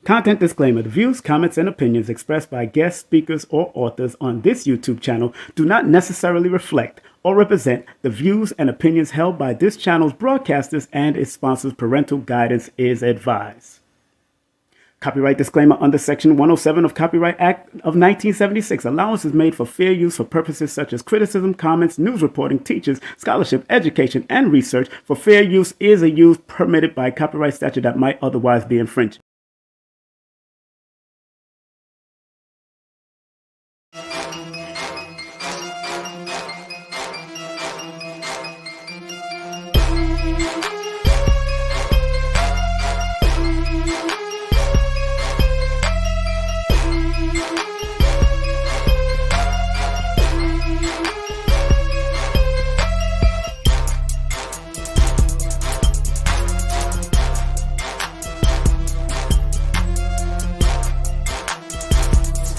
Content disclaimer. The views, comments, and opinions expressed by guest speakers or authors on this YouTube channel do not necessarily reflect or represent the views and opinions held by this channel's broadcasters and its sponsors. Parental guidance is advised. Copyright disclaimer under Section 107 of Copyright Act of 1976. Allowance is made for fair use for purposes such as criticism, comments, news reporting, teachers, scholarship, education, and research. For fair use is a use permitted by copyright statute that might otherwise be infringed.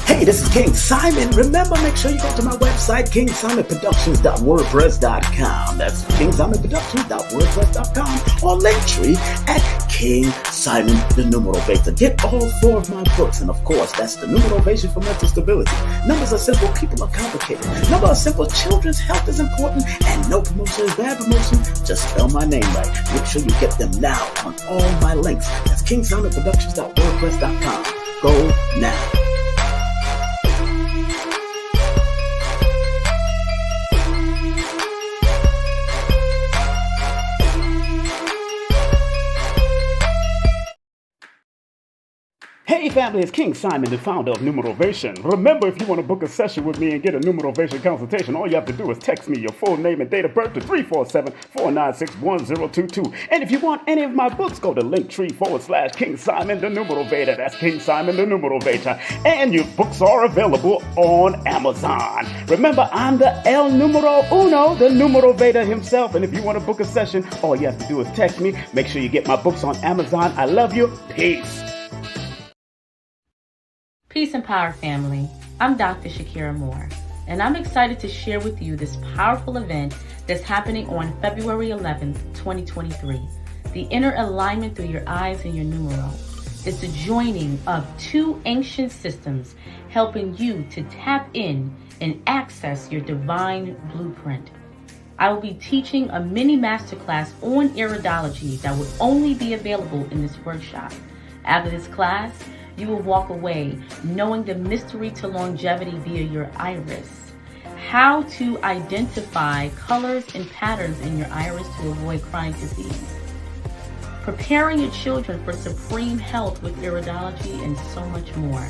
Hey, this is King Simon. Remember, make sure you go to my website, kingsimonproductions.wordpress.com. That's kingsimonproductions.wordpress.com or Linktree at King Simon the Numerovator. Get all 4 of my books, and of course, that's the Numerovation for mental stability. Numbers are simple, people are complicated. Numbers are simple, children's health is important, and no promotion is bad promotion. Just spell my name right. Make sure you get them now on all my links. That's kingsimonproductions.wordpress.com. Go now. Hey family, it's King Simon, the founder of Numerovation. Remember, if you want to book a session with me and get a Numerovation consultation, all you have to do is text me your full name and date of birth to 347-496-1022. And if you want any of my books, go to Linktree/King Simon the Numerovator. That's King Simon the Numerovator. And your books are available on Amazon. Remember, I'm the El Numero Uno, the Numerovator himself. And if you want to book a session, all you have to do is text me. Make sure you get my books on Amazon. I love you. Peace. Peace and power, family. I'm Dr. Shakirah Moore, and I'm excited to share with you this powerful event that's happening on February 11th, 2023. The inner alignment through your eyes and your numero. It's the joining of 2 ancient systems helping you to tap in and access your divine blueprint. I will be teaching a mini masterclass on Iridology that will only be available in this workshop. After this class, you will walk away knowing the mystery to longevity via your iris, how to identify colors and patterns in your iris to avoid chronic disease, preparing your children for supreme health with Iridology, and so much more.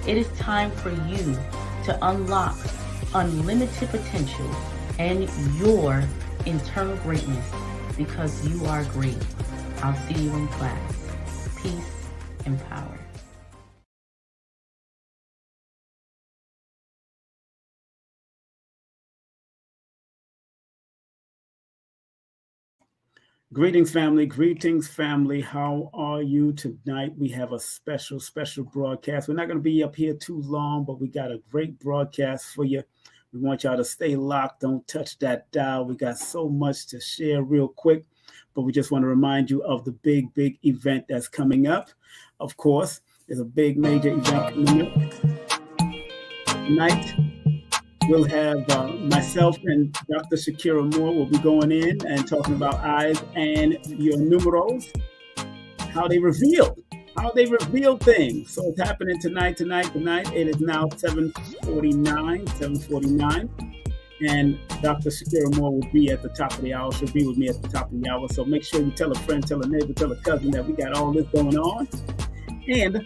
It is time for you to unlock unlimited potential and your internal greatness, because you are great. I'll see you in class. Peace and power. Greetings, family. Greetings, family. How are you tonight? We have a special broadcast. We're not going to be up here too long, but we got a great broadcast for you. We want y'all to stay locked. Don't touch that dial. We got so much to share real quick, but we just want to remind you of the big event that's coming up. Of course, there's a big major event coming up tonight. We'll have myself and Dr. Shakirah Moore will be going in and talking about eyes and your numerals, how they reveal things. So it's happening tonight. It is now 7:49, and Dr. Shakirah Moore will be at the top of the hour. She'll be with me at the top of the hour. So make sure you tell a friend, tell a neighbor, tell a cousin that we got all this going on. And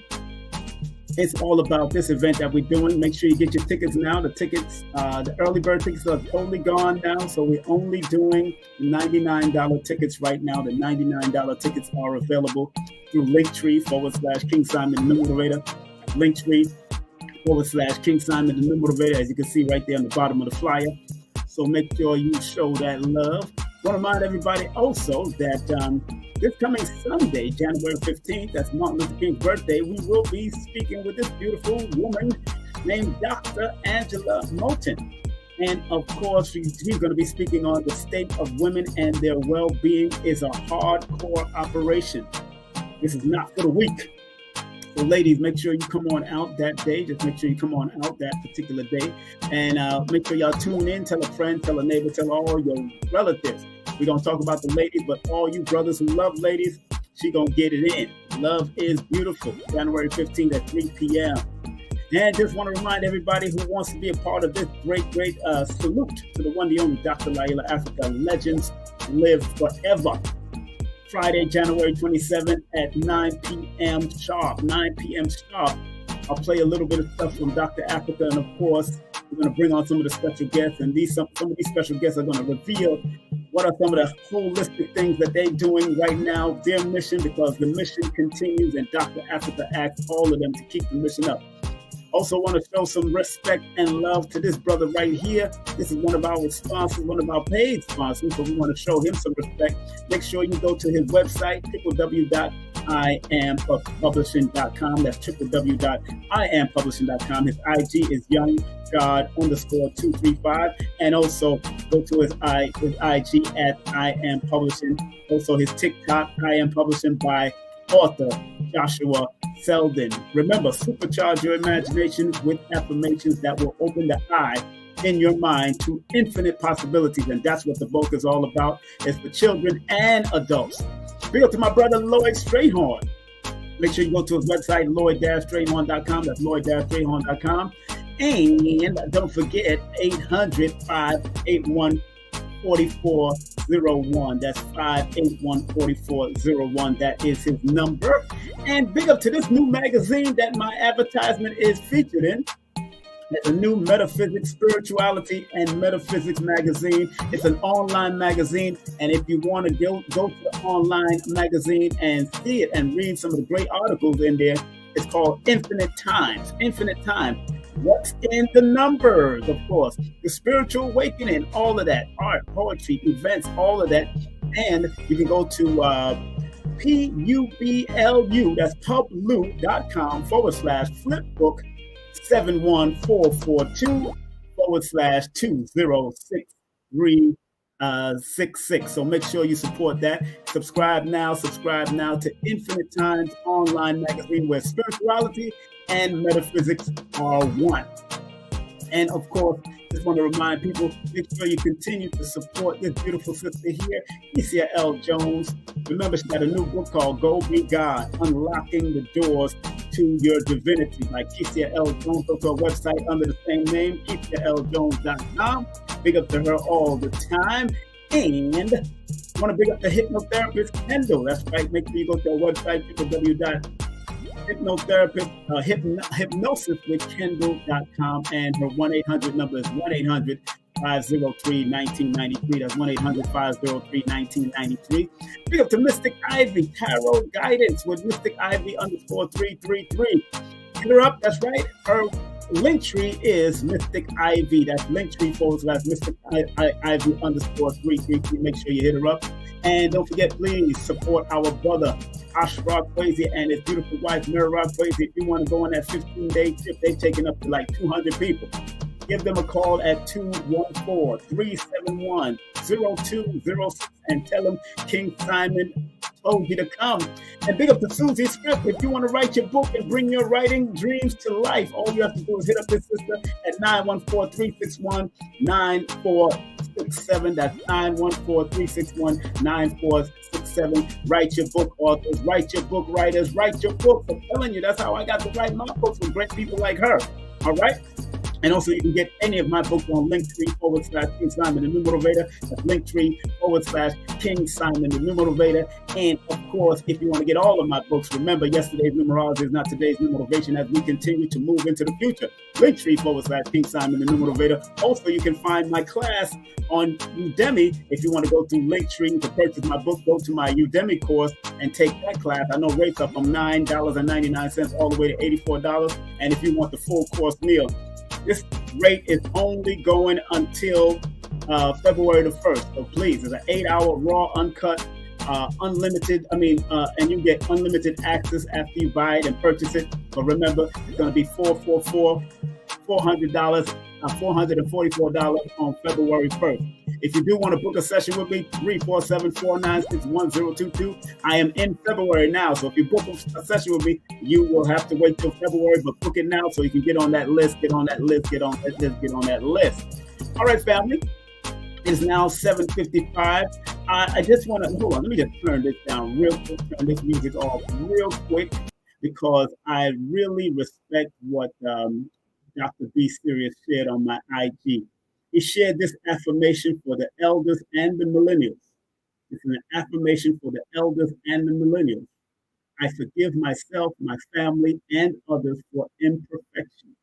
it's all about this event that we're doing. Make sure you get your tickets now. The early bird tickets are totally gone now. So we're only doing $99 tickets right now. The $99 tickets are available through Linktree/King Simon the Numerovator. Linktree/King Simon the Numerovator, as you can see right there on the bottom of the flyer. So make sure you show that love. Want to remind everybody also that this coming Sunday, January 15th, that's Martin Luther King's birthday, we will be speaking with this beautiful woman named Dr. Angela Moulton. And of course, she's going to be speaking on the state of women and their well-being is a hardcore operation. This is not for the weak. So ladies, make sure you come on out that day. Just make sure you come on out that particular day. And make sure y'all tune in. Tell a friend, tell a neighbor, tell all your relatives. We're going to talk about the ladies, but all you brothers who love ladies, she going to get it in. Love is beautiful. January 15th at 3 p.m. And just want to remind everybody who wants to be a part of this great salute to the one, the only Dr. Laila Africa. Legends live forever. Friday, January 27th at 9 p.m. sharp. 9 p.m. sharp. I'll play a little bit of stuff from Dr. Africa, and of course, we're going to bring on some of the special guests, and some of these special guests are going to reveal what are some of the holistic things that they're doing right now, their mission, because the mission continues, and Dr. Africa asks all of them to keep the mission up. Also want to show some respect and love to this brother right here. This is one of our sponsors, one of our paid sponsors, so we want to show him some respect. Make sure you go to his website, www.iampublishing.com. That's www.iampublishing.com. His IG is YoungGod_235. And also go to his IG at I Am Publishing. Also his TikTok, I Am Publishing by author Joshua Selden. Remember, supercharge your imagination with affirmations that will open the eye in your mind to infinite possibilities. And that's what the book is all about. It's for children and adults. Big up to my brother Lloyd Strayhorn. Make sure you go to his website, lloyd-strayhorn.com. That's lloyd-strayhorn.com. And don't forget 800-581-4401. That's 581-4401. That is his number. And big up to this new magazine that my advertisement is featured in. It's a new Metaphysics, Spirituality, and Metaphysics magazine. It's an online magazine. And if you want to go to the online magazine and see it and read some of the great articles in there, it's called Infinite Times. Infinite Times. What's in the numbers, of course. The spiritual awakening, all of that. Art, poetry, events, all of that. And you can go to PUBLU, that's publu.com/flipbook 71442/206366. So make sure you support that. Subscribe now to Infinite Times online magazine, where spirituality and metaphysics are one. And of course, just want to remind people, make sure you continue to support this beautiful sister here, Kecia L. Jones. Remember, she got a new book called Go Be God, Unlocking the Doors to Your Divinity by Kecia L. Jones. Go to her website under the same name, KeciaLJones.com. Big up to her all the time. And want to big up the hypnotherapist Kendall. That's right. Make sure you go to her website, hypnosiswithkendall.com, and her 1-800 number is 1-800-503-1993. That's 1-800-503-1993. Big up to Mystic Ivy, Tarot Guidance with Mystic Ivy _333. Hit her up, that's right. Her Linktree is Mystic Ivy. That's Linktree/Mystic Ivy _333. Make sure you hit her up. And don't forget, please support our brother Ashraf Kwesi and his beautiful wife Mira Kwesi. If you want to go on that 15-day trip, they've taken up to like 200 people. Give them a call at 214-371-0206 and tell them King Simon told you to come. And big up to Susie Script. If you want to write your book and bring your writing dreams to life, all you have to do is hit up this sister at 914-361-9467. That's 914-361-9467. Write your book, authors. Write your book, writers. Write your books. I'm telling you, that's how I got to write my books with great people like her. All right? And also, you can get any of my books on Linktree/King Simon the Numerovator. That's Linktree/King Simon the Numerovator. And of course, if you want to get all of my books, remember yesterday's numerology is not today's Numerovation as we continue to move into the future. Linktree/King Simon the Numerovator. Also, you can find my class on Udemy. If you want to go through Linktree to purchase my book, go to my Udemy course and take that class. I know rates are from $9.99 all the way to $84. And if you want the full course meal, this rate is only going until February the 1st. So please, it's an 8-hour raw, uncut, unlimited. And you get unlimited access after you buy it and purchase it. But remember, it's going to be $444 on February 1st. If you do want to book a session with me, 347-496-1022. I am in February now, so if you book a session with me, you will have to wait till February, but book it now so you can get on that list, get on that list, get on that list, get on that list. All right, family. It's now 7:55. I just want to, hold on, let me just turn this down real quick, turn this music off real quick, because I really respect what Dr. B Serious shared on my IG. He shared this affirmation for the elders and the millennials. It's an affirmation for the elders and the millennials. I forgive myself, my family, and others for imperfections.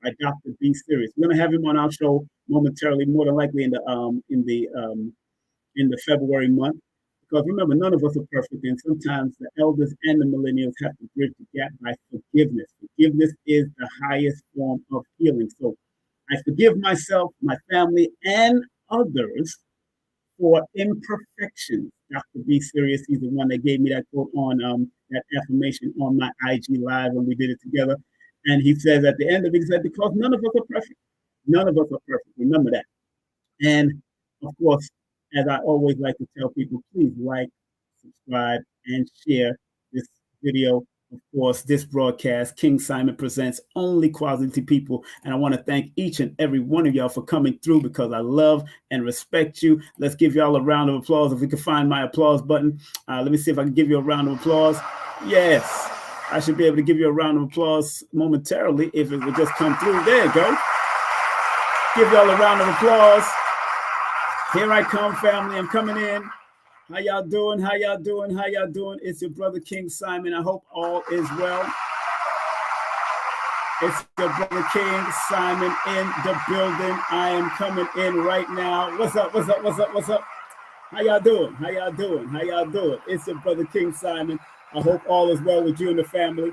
By Dr. B Serious. We're gonna have him on our show momentarily, more than likely in the February month. Because remember, none of us are perfect, and sometimes the elders and the millennials have to bridge the gap by forgiveness. Forgiveness is the highest form of healing. So I forgive myself, my family, and others for imperfections. Dr. B Serious, he's the one that gave me that quote on that affirmation on my IG Live when we did it together. And he says at the end of it, he said, because none of us are perfect. None of us are perfect. Remember that. And of course, as I always like to tell people, please like, subscribe, and share this video. Of course, this broadcast, King Simon Presents, only quality people. And I want to thank each and every one of y'all for coming through, because I love and respect you. Let's give y'all a round of applause. If we can find my applause button. Let me see if I can give you a round of applause. Yes, I should be able to give you a round of applause momentarily if it would just come through. There you go. Give y'all a round of applause. Here I come, family. I'm coming in. How y'all doing? How y'all doing? How y'all doing? It's your brother King Simon. I hope all is well. It's your brother King Simon in the building. I am coming in right now. What's up? What's up? What's up? What's up? How y'all doing? How y'all doing? How y'all doing? It's your brother King Simon. I hope all is well with you and the family.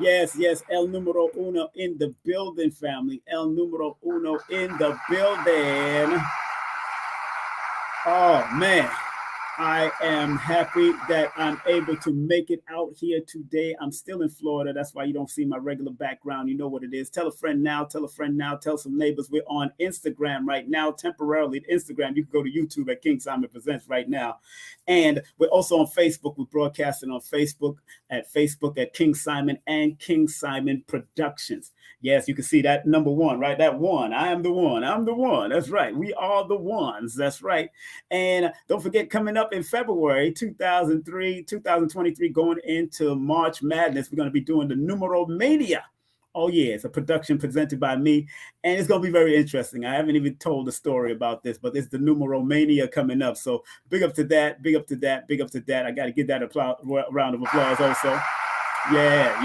Yes, yes, El Numero Uno in the building, family. El Numero Uno in the building. Oh, man. I am happy that I'm able to make it out here today. I'm still in Florida. That's why you don't see my regular background. You know what it is. Tell a friend now. Tell a friend now. Tell some neighbors. We're on Instagram right now, temporarily. Instagram, you can go to YouTube at King Simon Presents right now. And we're also on Facebook. We're broadcasting on Facebook at King Simon and King Simon Productions. Yes, you can see that number one, right? That one. I am the one. I'm the one. That's right. We are the ones. That's right. And don't forget, coming up in February 2023, going into March Madness, we're going to be doing the Numeromania. Oh, yeah, it's a production presented by me, and it's going to be very interesting. I haven't even told the story about this, but it's the Numeromania coming up. So big up to that, big up to that, big up to that. I got to give that round of applause also. Yeah.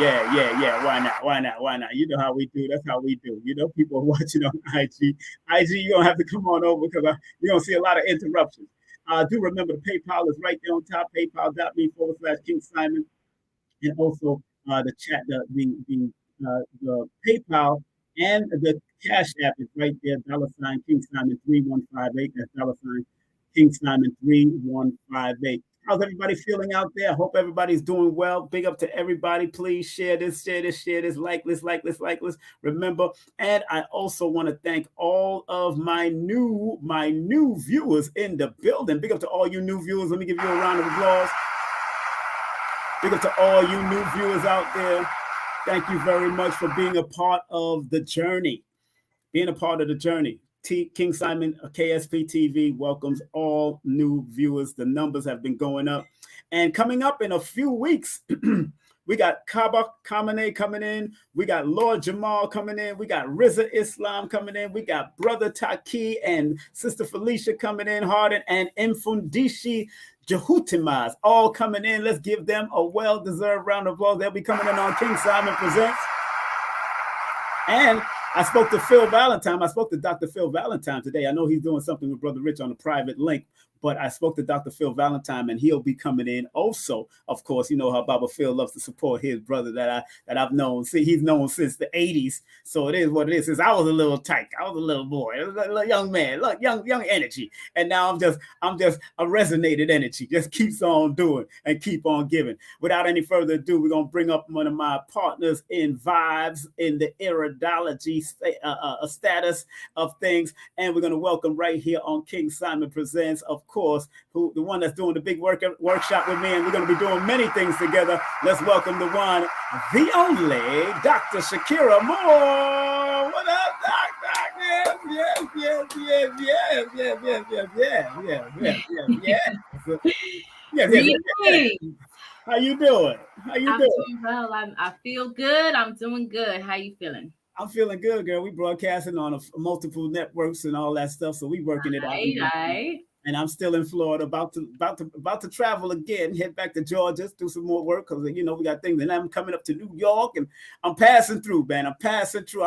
Why not? Why not? Why not? You know how we do. That's how we do. You know, people are watching on IG. IG, you're going to have to come on over because you're going to see a lot of interruptions. Do remember the PayPal is right there on top, paypal.me/King Simon. And also the chat, the PayPal and the Cash App is right there, $ King Simon 3158. That's $ King Simon 3158. How's everybody feeling out there? I hope everybody's doing well. Big up to everybody. Please share this, like this. Remember, and I also want to thank all of my new viewers in the building. Big up to all you new viewers. Let me give you a round of applause. Big up to all you new viewers out there. Thank you very much for being a part of the journey. Being a part of the journey. King Simon, KSP TV welcomes all new viewers. The numbers have been going up. And coming up in a few weeks, we got Kaba Kamene coming in. We got Lord Jamal coming in. We got Riza Islam coming in. We got Brother Taki and Sister Felicia coming in. Harden and Mfundishi Jehutimas all coming in. Let's give them a well-deserved round of applause. They'll be coming in on King Simon Presents. And I spoke to Phil Valentine. I spoke to Dr. Phil Valentine today. I know he's doing something with Brother Rich on a private link. but I spoke to Dr. Phil Valentine, and he'll be coming in also. Of course, you know how Baba Phil loves to support his brother that I've known. See, he's known since the '80s, so it is what it is. Since I was a little tyke, I was a little boy, a little young man, look, young energy, and now I'm just a resonated energy. Just keeps on doing and keep on giving. Without any further ado, we're gonna bring up one of my partners in vibes in the iridology status of things, and we're gonna welcome right here on King Simon Presents, of course, who the one that's doing the big workshop with me, and we're gonna be doing many things together. Let's welcome the one, the only, Dr. Shakirah Moore. What up, Doc? Yes, yes, yes, yes, yes, yes, yes, yes, yes, yes, yes, yes, yes, yes, yes. How you doing? I'm doing well. I feel good. I'm doing good. How you feeling? I'm feeling good, girl. We broadcasting on multiple networks and all that stuff, so we working it out. Right. And I'm still in Florida, about to travel again, head back to Georgia, do some more work because we got things. And I'm coming up to New York, and I'm passing through, man. I'm passing through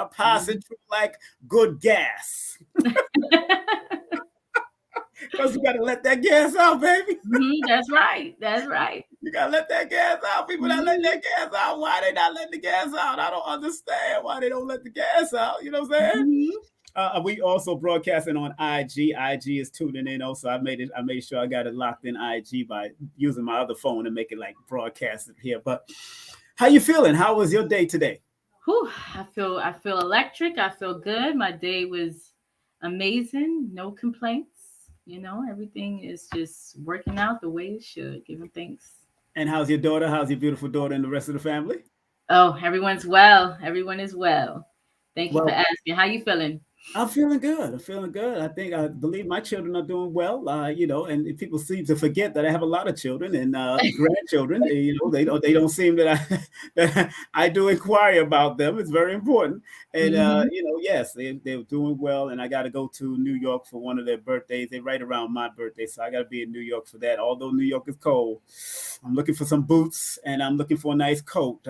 like good gas. Because you gotta let that gas out, baby. That's right. That's right. You gotta let that gas out. People that let that gas out, why they not letting the gas out? I don't understand why they don't let the gas out. You know what I'm saying? We also broadcasting on IG. IG is tuning in. Also, I made sure I got it locked in IG by using my other phone and make it like broadcasted here. But how you feeling? How was your day today? I feel electric. I feel good. My day was amazing. No complaints. Everything is just working out the way it should. Giving thanks. And how's your daughter? How's your beautiful daughter and the rest of the family? Oh, everyone's well. Everyone is well. Thank you for asking. How you feeling? I'm feeling good. I believe my children are doing well. And people seem to forget that I have a lot of children and grandchildren. They don't seem that I do inquire about them. It's very important. And yes, they're doing well. And I got to go to New York for one of their birthdays. They're right around my birthday, so I got to be in New York for that. Although New York is cold, I'm looking for some boots and I'm looking for a nice coat.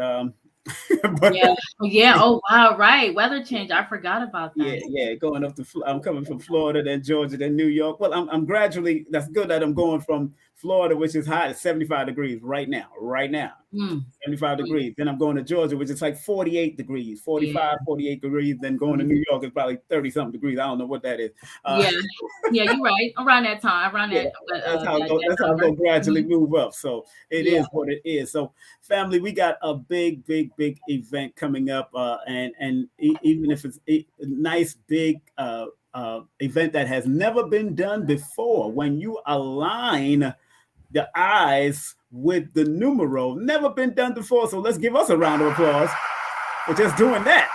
Yeah. Oh wow, right. Weather change. I forgot about that. Yeah. Going up to I'm coming from Florida, then Georgia, then New York. Well, I'm gradually. That's good that I'm going from Florida, which is hot at 75 degrees right now. 75 degrees. Then I'm going to Georgia, which is like 48 degrees, 45, 48 degrees. Then going to New York is probably 30 something degrees. I don't know what that is. You're right. Around that time. That's how I'm going to gradually move up. So it is what it is. So family, we got a big event coming up. And even if it's a nice big event that has never been done before, when you align the eyes with the numero, never been done before. So let's give us a round of applause for just doing that.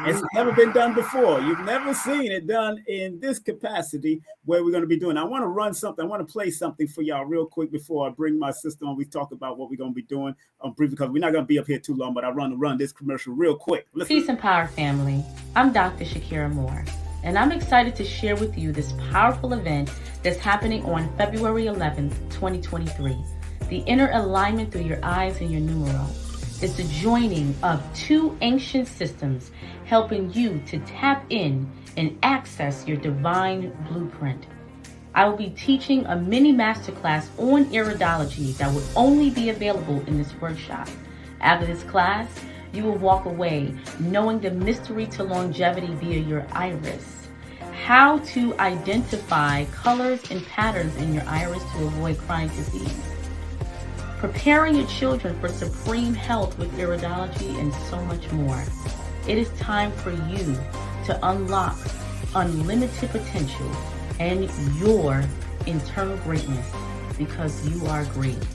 It's never been done before. You've never seen it done in this capacity where we're going to be doing. I want to run something. I want to play something for y'all real quick before I bring my sister on. We talk about what we're going to be doing briefly because we're not going to be up here too long, but I want to run this commercial real quick. Listen. Peace and power, family. I'm Dr. Shakirah Moore, and I'm excited to share with you this powerful event that's happening on February 11th, 2023. The inner alignment through your eyes and your numero. It's the joining of two ancient systems helping you to tap in and access your divine blueprint. I will be teaching a mini masterclass on iridology that will only be available in this workshop. After this class, you will walk away knowing the mystery to longevity via your iris, how to identify colors and patterns in your iris to avoid chronic disease, preparing your children for supreme health with iridology, and so much more. It is time for you to unlock unlimited potential and your internal greatness because you are great.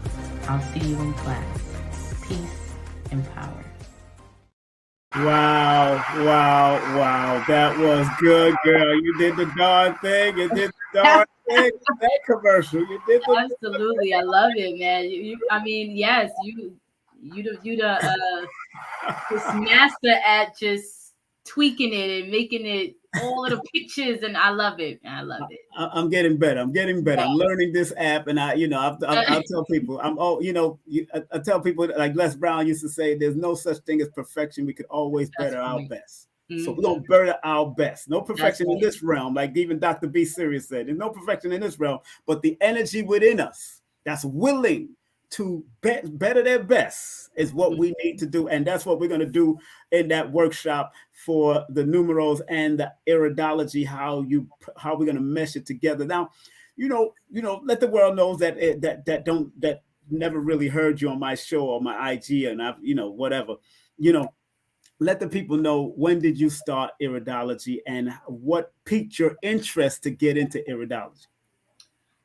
I'll see you in class. Peace and power. Wow. That was good, girl. You did the darn thing. You did the darn thing. That commercial. You did the Absolutely. I love it, man. Yes, you the master at just tweaking it and making it all of the pictures, and I love it. I'm getting better. I'm learning this app, and I'll tell people. I tell people like Les Brown used to say, "There's no such thing as perfection. We could always better our best." So we're Mm-hmm. gonna bury our best. No That's perfection in right. this realm, like even Dr. B. Sirius said. There's no perfection in this realm, but the energy within us that's willing to better their best is what we need to do, and that's what we're gonna do in that workshop for the numerals and the iridology. How we're gonna mesh it together. Now, let the world knows that that never really heard you on my show or my IG and I've whatever you know let the people know, when did you start iridology and what piqued your interest to get into iridology?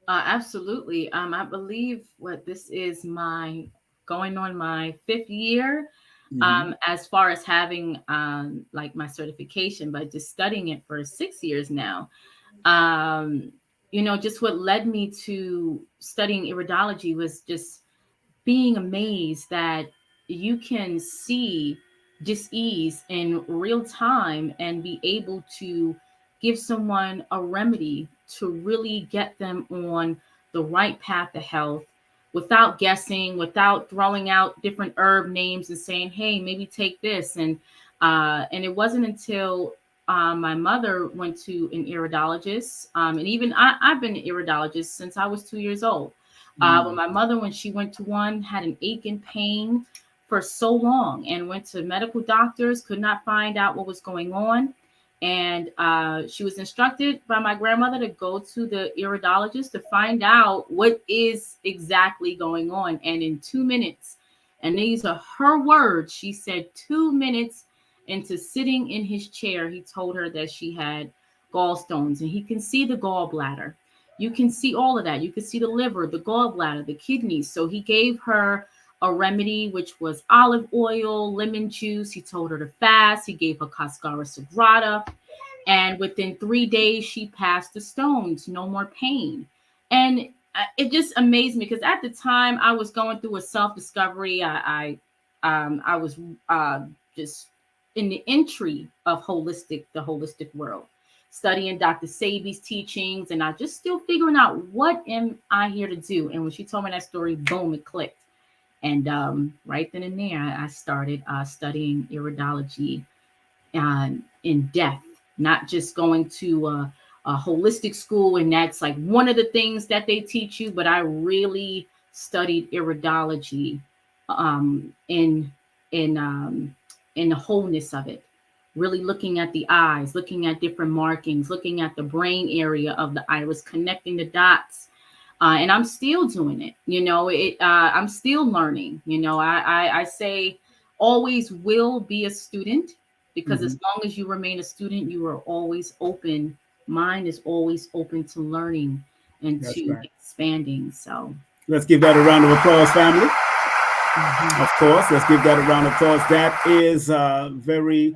Absolutely. I believe what this is my going on my fifth year, Mm-hmm. as far as having like my certification, but just studying it for 6 years now. Um, just what led me to studying iridology was just being amazed that you can see dis-ease in real time and be able to give someone a remedy to really get them on the right path to health without guessing, without throwing out different herb names and saying, hey, maybe take this. And it wasn't until my mother went to an iridologist, and even I've been an iridologist since I was 2 years old. But Mm-hmm. my mother, when she went to one, had an ache and pain for so long and went to medical doctors, could not find out what was going on. And she was instructed by my grandmother to go to the iridologist to find out what is exactly going on. And in 2 minutes, and these are her words, she said 2 minutes into sitting in his chair, he told her that she had gallstones, and he can see the gallbladder. You can see all of that. You can see the liver, the gallbladder, the kidneys. So he gave her a remedy, which was olive oil, lemon juice. He told her to fast. He gave her cascara sagrada. And within 3 days, she passed the stones, no more pain. And it just amazed me because at the time I was going through a self discovery. I was just in the entry of the holistic world, studying Dr. Sabi's teachings, and I just still figuring out what am I here to do. And when she told me that story, boom, it clicked. And right then and there, I started studying iridology in depth, not just going to a holistic school. And that's like one of the things that they teach you, but I really studied iridology um, in in um, in the wholeness of it. Really looking at the eyes, looking at different markings, looking at the brain area of the iris, connecting the dots. And I'm still doing it. I'm still learning. I say always will be a student, because Mm-hmm. as long as you remain a student, you are always open. Mind is always open to learning and That's to right. expanding. So, Let's give that a round of applause, family. mhm. Of course, let's give that a round of applause. That is very,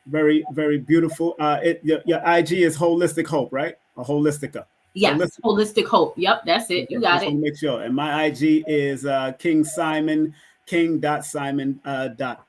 very, very beautiful. Your IG is Holistic Hope, right? Or Holistica. It's Yes, holistic. holistic hope. Yep, that's it. You Okay, got just want it. to make sure. And my IG is King Simon, King.Simon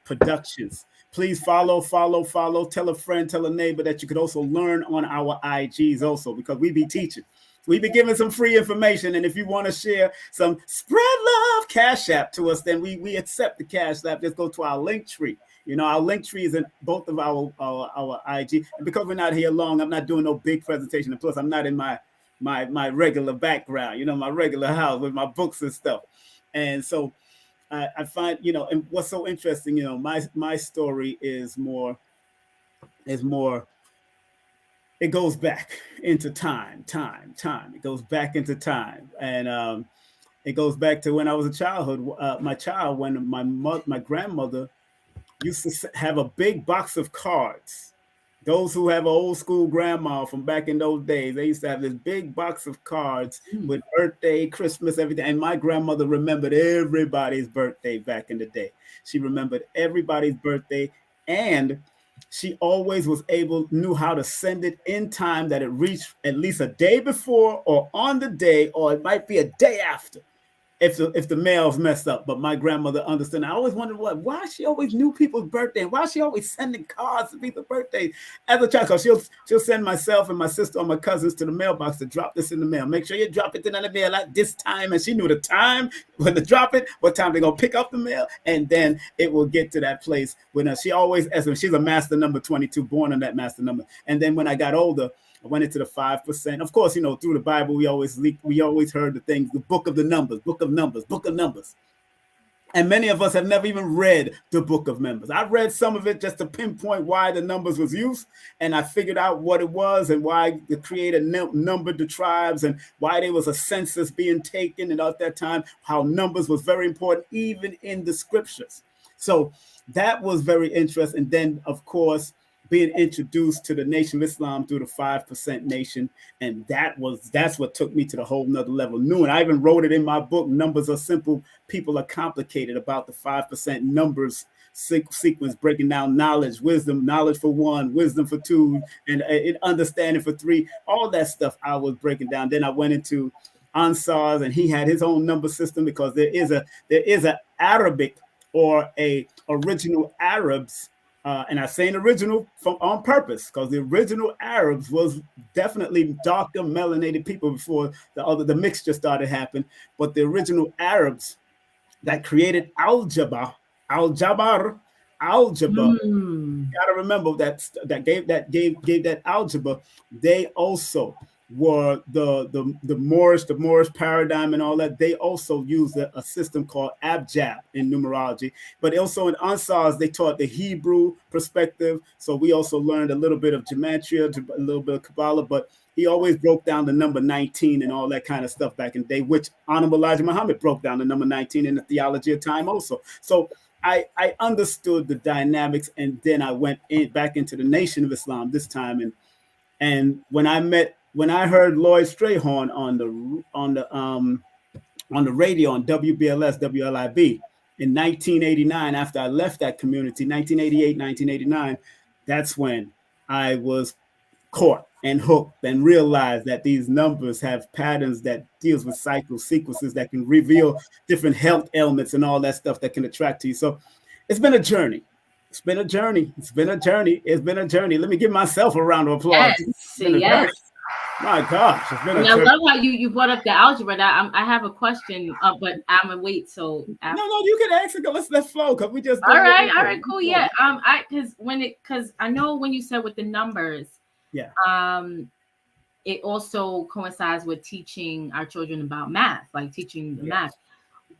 Productions. Please follow. Tell a friend, tell a neighbor that you could also learn on our IGs also, because we be teaching. We be giving some free information. And if you want to share some spread love cash app to us, then we accept the cash app. Just go to our link tree. Our link tree is in both of our IG. And because we're not here long, I'm not doing no big presentation. And plus, I'm not in my regular background, my regular house with my books and stuff. And so I find, and what's so interesting, my story is more. It goes back into time. It goes back into time, and it goes back to when I was a child, when my grandmother used to have a big box of cards. Those who have an old school grandma from back in those days, they used to have this big box of cards Mm. with birthday, Christmas, everything. And my grandmother remembered everybody's birthday back in the day. She remembered everybody's birthday, and she always knew how to send it in time that it reached at least a day before or on the day, or it might be a day after. if the mail's messed up. But my grandmother understood. I always wondered why she always knew people's birthday, and why she always sending cards to people's birthdays as a child. Because she'll send myself and my sister or my cousins to the mailbox to drop this in the mail. Make sure you drop it in the mail at this time. And she knew the time when to drop it, what time they're gonna pick up the mail, and then it will get to that place. When she always, as she's a master number 22, born on that master number. And then when I got older, I went into the 5%. Of course, through the Bible, we always heard the things, the book of Numbers. And many of us have never even read the book of Numbers. I read some of it just to pinpoint why the numbers was used. And I figured out what it was and why the Creator numbered the tribes and why there was a census being taken. And at that time, how numbers was very important, even in the scriptures. So that was very interesting. And then, of course, being introduced to the Nation of Islam through the 5% Nation. And that's what took me to the whole nother level. And I even wrote it in my book, Numbers Are Simple, People Are Complicated, about the 5% numbers sequence, breaking down knowledge, wisdom, knowledge for one, wisdom for two, and understanding for three. All that stuff I was breaking down. Then I went into Ansar's, and he had his own number system, because there is a Arabic or a original Arabs. And I'm saying original on purpose, because the original Arabs was definitely darker melanated people before the mixture started happening. But the original Arabs that created algebra, you gotta remember that gave that algebra. They also were the Moorish paradigm and all that. They also used a system called abjad in numerology. But also in Ansars, they taught the Hebrew perspective. So we also learned a little bit of gematria, a little bit of Kabbalah, but he always broke down the number 19 and all that kind of stuff back in the day, which Honorable Elijah Muhammad broke down the number 19 in the Theology of Time also. So I understood the dynamics, and then I went back into the Nation of Islam this time. And when I heard Lloyd Strayhorn on the radio on WBLS, WLIB in 1989, after I left that community, 1988, 1989, that's when I was caught and hooked and realized that these numbers have patterns that deals with cycle sequences that can reveal different health ailments and all that stuff that can attract to you. So it's been a journey. It's been a journey. Let me give myself a round of applause. Yes. My gosh, it's been a I love how you brought up the algebra. I have a question, but I'm gonna wait till after. No, you can ask it. Let's flow, because we just all right, cool. Yeah, because I know when you said with the numbers, yeah, it also coincides with teaching our children about math, like teaching the math.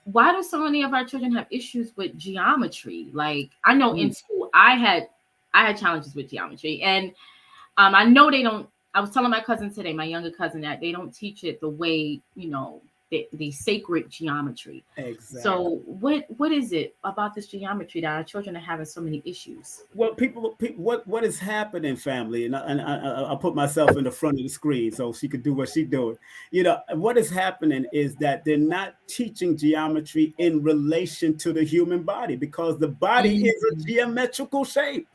Why do so many of our children have issues with geometry? Like, I know in school I had challenges with geometry, and I know they don't. I was telling my cousin today, my younger cousin, that they don't teach it the way, the sacred geometry. Exactly. So what is it about this geometry that our children are having so many issues? Well, what is happening, family? And I'll put myself in the front of the screen so she could do what she's doing. What is happening is that they're not teaching geometry in relation to the human body, because the body is a geometrical shape.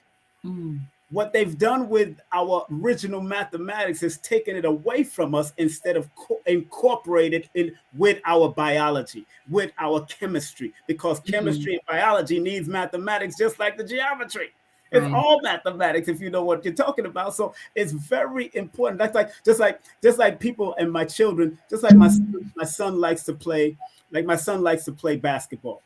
What they've done with our original mathematics is taken it away from us instead of incorporated in with our biology, with our chemistry, because chemistry and biology needs mathematics just like the geometry. It's all mathematics if you know what you're talking about. So it's very important. That's just like people and my children, just like my son likes to play, basketball.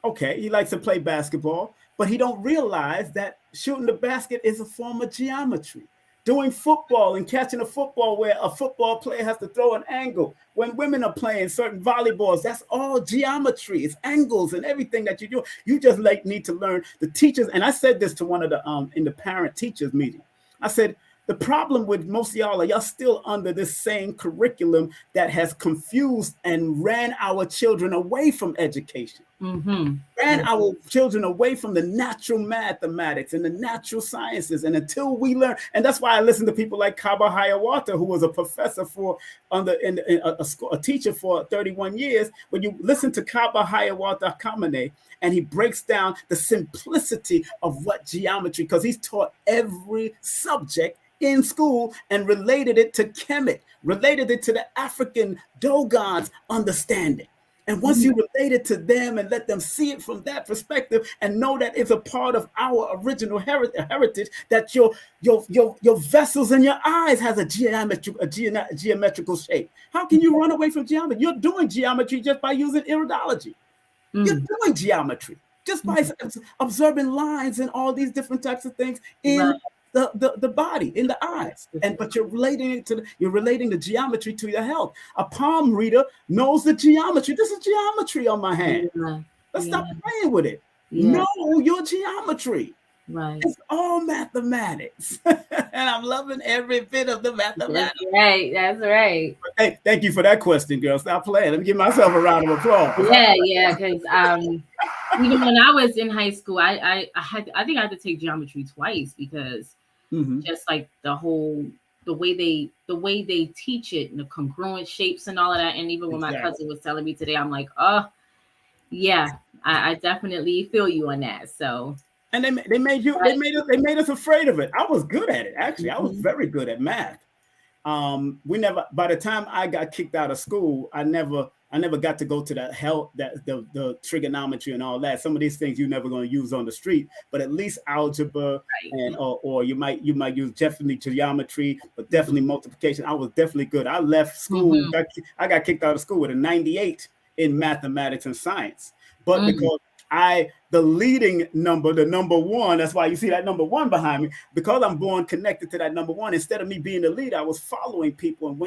Okay, he likes to play basketball, but he don't realize that shooting the basket is a form of geometry. Doing football and catching a football, where a football player has to throw an angle. When women are playing certain volleyballs, that's all geometry. It's angles and everything that you do. You just need to learn. The teachers, and I said this to one of the in the parent teachers meeting. I said, the problem with most of y'all still under this same curriculum that has confused and ran our children away from education. Ran our children away from the natural mathematics and the natural sciences. And until we learn, and that's why I listen to people like Kaba Hayawata, who was a professor a teacher for 31 years. When you listen to Kaba Hayawata Kamene, and he breaks down the simplicity of what geometry, because he's taught every subject in school and related it to Kemet, related it to the African Dogon's understanding. And once you relate it to them and let them see it from that perspective and know that it's a part of our original heritage, that your vessels in your eyes has a geometrical shape. How can you run away from geometry? You're doing geometry just by using iridology. You're doing geometry just by observing lines and all these different types of things in the body, in the eyes. But you're relating it to you're relating the geometry to your health. A palm reader knows the geometry. This is geometry on my hand. Let's stop playing with it. Know your geometry. Right. It's all mathematics. And I'm loving every bit of the mathematics. That's right. That's right. Hey, thank you for that question, girl. Stop playing. Let me give myself a round of applause. Yeah, because even when I was in high school, I think I had to take geometry twice because just like the way they teach it and the congruent shapes and all of that. And even when my cousin was telling me today, I'm like, oh yeah, I definitely feel you on that. So. And they made us afraid of it. I was good at it, actually. I was very good at math. By the time I got kicked out of school, I never got to go to the trigonometry and all that. Some of these things you're never going to use on the street, but at least algebra and or you might use definitely geometry, but definitely multiplication. I was definitely good. I left school. I got kicked out of school with a 98 in mathematics and science, but because the leading number, the number one, that's why you see that number one behind me, because I'm born connected to that number one. Instead of me being the leader, I was following people. And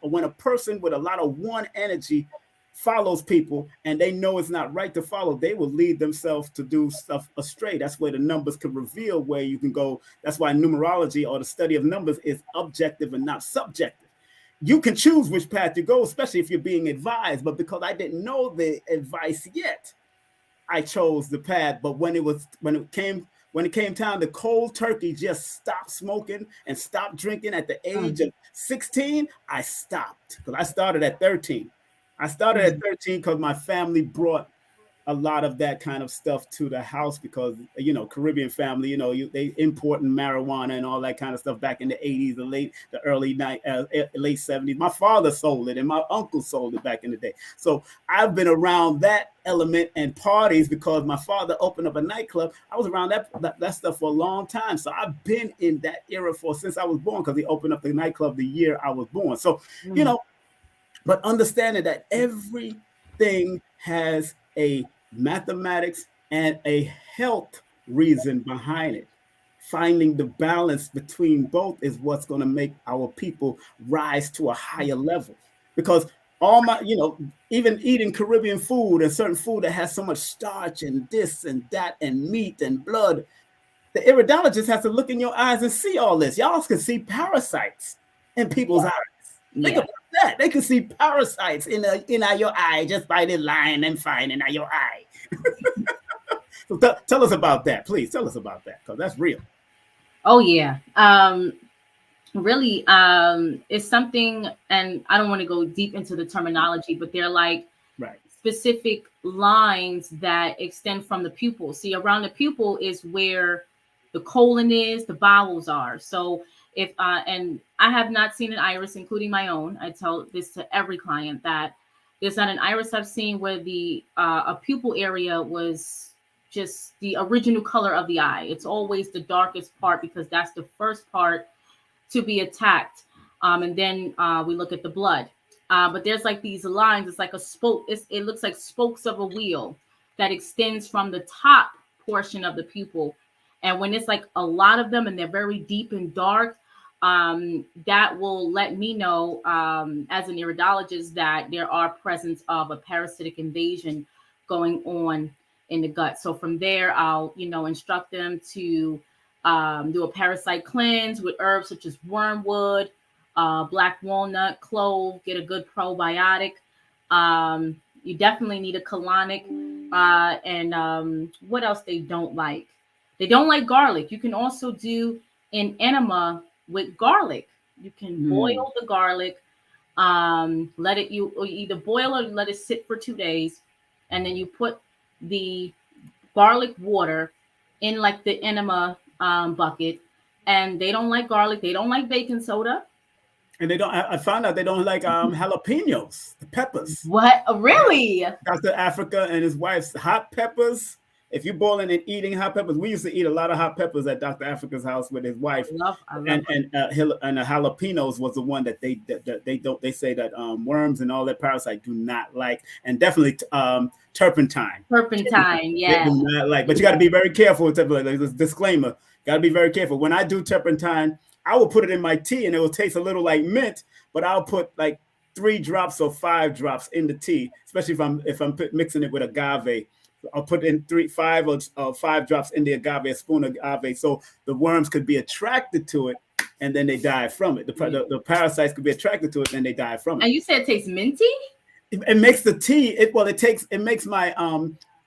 when a person with a lot of one energy follows people and they know it's not right to follow, they will lead themselves to do stuff astray. That's where the numbers can reveal where you can go. That's why numerology, or the study of numbers, is objective and not subjective. You can choose which path you go, especially if you're being advised. But because I didn't know the advice yet, I chose the path. But when it came time to cold turkey, just stop smoking and stop drinking at the age of 16, I stopped because I started at 13. I started at 13 because my family brought a lot of that kind of stuff to the house because, Caribbean family, they importing marijuana and all that kind of stuff back in the 80s, late 70s. My father sold it and my uncle sold it back in the day. So I've been around that element and parties because my father opened up a nightclub. I was around that stuff for a long time. So I've been in that era since I was born, because he opened up the nightclub the year I was born. So, but understanding that everything has a mathematics and a health reason behind it. Finding the balance between both is what's going to make our people rise to a higher level. Because even eating Caribbean food and certain food that has so much starch and this and that and meat and blood, the iridologist has to look in your eyes and see all this. Y'all can see parasites in people's eyes. Think about that. They can see parasites in your eye just by the line and finding out your eye. So tell us about that, please. Tell us about that, because that's real. Oh yeah. Really, it's something, and I don't want to go deep into the terminology, but they're like specific lines that extend from the pupil. See, around the pupil is where the colon is, the bowels are. So if and I have not seen an iris, including my own. I tell this to every client that there's not an iris I've seen where the a pupil area was just the original color of the eye. It's always the darkest part because that's the first part to be attacked. And then we look at the blood. But there's like these lines. It's like a spoke. It looks like spokes of a wheel that extends from the top portion of the pupil. And when it's like a lot of them and they're very deep and dark, that will let me know as an iridologist that there are presence of a parasitic invasion going on in the gut. So from there, I'll, instruct them to do a parasite cleanse with herbs such as wormwood, black walnut, clove, get a good probiotic. You definitely need a colonic. And what else they don't like? They don't like garlic. You can also do an enema with garlic. You can boil the garlic, let it, you either boil or let it sit for 2 days. And then you put the garlic water in like the enema bucket. And they don't like garlic. They don't like baking soda. And they don't. I found out they don't like jalapenos, the peppers. What? Really? Dr. Africa and his wife's hot peppers. If you're boiling and eating hot peppers, we used to eat a lot of hot peppers at Dr. Africa's house with his wife. I love And the jalapenos was the one that they don't, they say that worms and all that parasite do not like, and definitely turpentine. Turpentine, They yeah. do not like, but you got to be very careful with that. Like, this disclaimer, got to be very careful. When I do turpentine, I will put it in my tea and it will taste a little like mint, but I'll put like 3 drops or 5 drops in the tea, especially if I'm mixing it with agave. I'll put in 5 drops in the agave, a spoon of agave, so the worms could be attracted to it, and then they die from it. The parasites could be attracted to it, and they die from it. And you said it tastes minty? It makes the tea. It makes my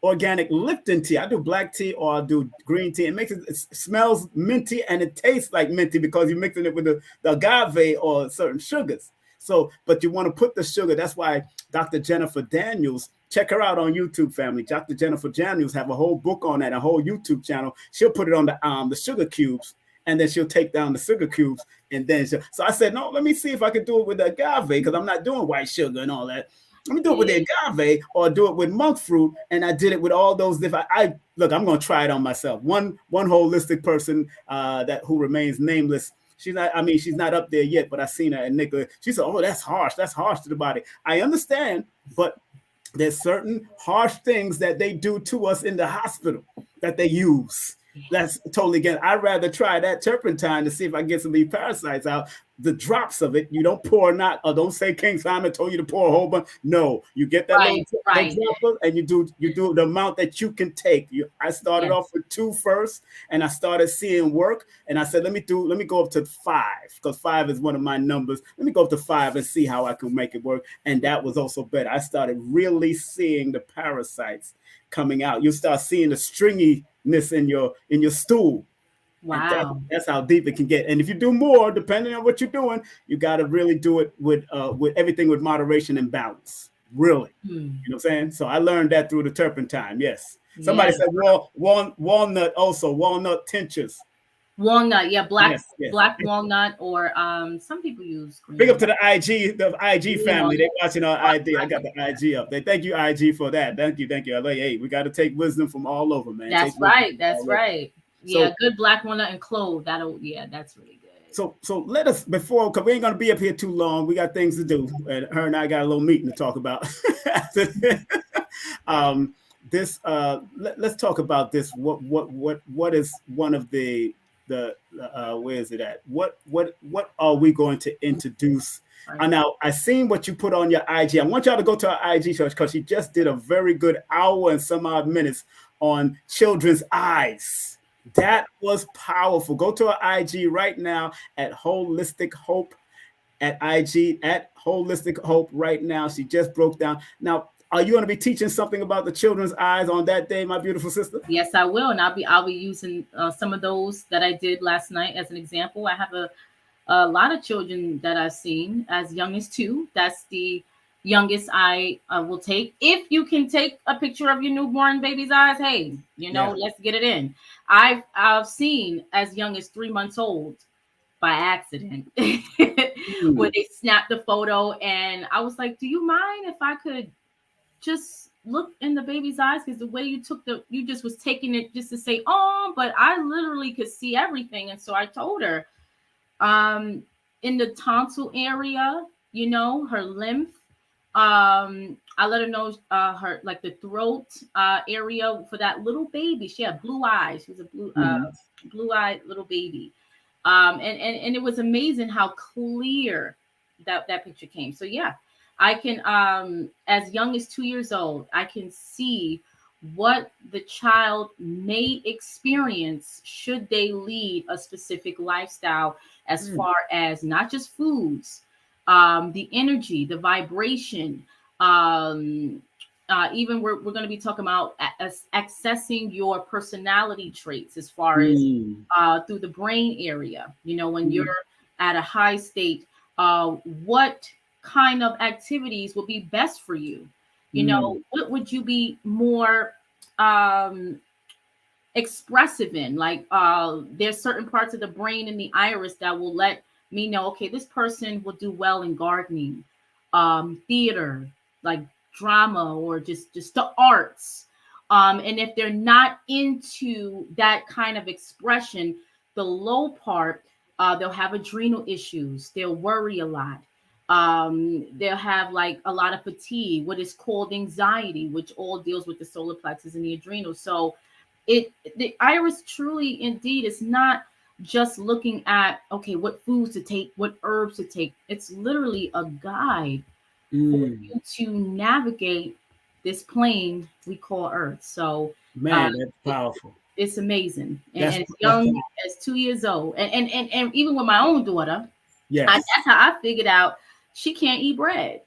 organic Lipton tea. I do black tea or I do green tea. It smells minty and it tastes like minty because you're mixing it with the agave or certain sugars. So, but you want to put the sugar. That's why Dr. Jennifer Daniels, check her out on YouTube, family. Dr. Jennifer Daniels have a whole book on that, a whole YouTube channel. She'll put it on the sugar cubes, and then she'll take down the sugar cubes, and then so I said, no, let me see if I can do it with the agave, because I'm not doing white sugar and all that. Let me do it with the agave or do it with monk fruit. And I did it with all those different. Look, I'm going to try it on myself. One holistic person who remains nameless. She's not up there yet, but I seen her and Nicola. She said, "Oh, that's harsh. That's harsh to the body." I understand, but there's certain harsh things that they do to us in the hospital that they use. That's totally again. I'd rather try that turpentine to see if I get some of these parasites out. The drops of it, you don't pour don't say King Simon told you to pour a whole bunch. No, you get that little dropper and you do the amount that you can take. I started off with 2 first, and I started seeing work. And I said, let me go up to 5, because 5 is one of my numbers. Let me go up to 5 and see how I can make it work. And that was also better. I started really seeing the parasites coming out. You start seeing the stringiness in your stool. Wow. That's how deep it can get. And if you do more, depending on what you're doing, you got to really do it with everything with moderation and balance. Really. You know what I'm saying? So I learned that through the turpentine. Yes. Somebody said walnut also, walnut tinctures. Walnut, yeah, black walnut, or some people use green. Big up to the IG family. They're watching our ID. I got the IG up. Thank you, IG, for that. Thank you. Hey, we got to take wisdom from all over, man. That's right. Yeah, so, good black walnut and clove. That's really good. So let us, because we ain't gonna be up here too long. We got things to do, and her and I got a little meeting to talk about. Let's talk about this. What is one of the where is it at? What are we going to introduce? Right. Now, I seen what you put on your IG. I want y'all to go to our IG search, because she just did a very good hour and some odd minutes on children's eyes. That was powerful. Go to our IG right now at Holistic Hope at IG at Holistic Hope right now. She just broke down. Now, are you going to be teaching something about the children's eyes on that day, my beautiful sister? Yes, I will. And I'll be using some of those that I did last night as an example. I have a lot of children that I've seen as young as 2. That's the youngest I will take. If you can take a picture of your newborn baby's eyes, hey, let's get it in. I've seen as young as 3 months old by accident where they snapped the photo, and I was like, do you mind if I could just look in the baby's eyes? Because the way you just was taking it just to say, oh, but I literally could see everything. And so I told her, in the tonsil area, her lymph, I let her know her, like, the throat area for that little baby. She had blue eyes. She was a blue-eyed little baby. And it was amazing how clear that picture came. So yeah, I can, as young as 2 years old, I can see what the child may experience should they lead a specific lifestyle, as far as not just foods, the energy, the vibration, even we're going to be talking about accessing your personality traits, as far as through the brain area. When you're at a high state, what kind of activities will be best for you? What would you be more expressive in? Like, there's certain parts of the brain in the iris that will let me know, okay, this person will do well in gardening, theater, like drama, or just the arts. And if they're not into that kind of expression, the low part, they'll have adrenal issues. They'll worry a lot. They'll have like a lot of fatigue, what is called anxiety, which all deals with the solar plexus and the adrenals. So the iris truly indeed is not just looking at, okay, what foods to take, what herbs to take. It's literally a guide for you to navigate this plane we call Earth. So Man, that's powerful. it's amazing. And, That's and as young as 2 years old. And even with my own daughter, yes. that's how I figured out she can't eat bread.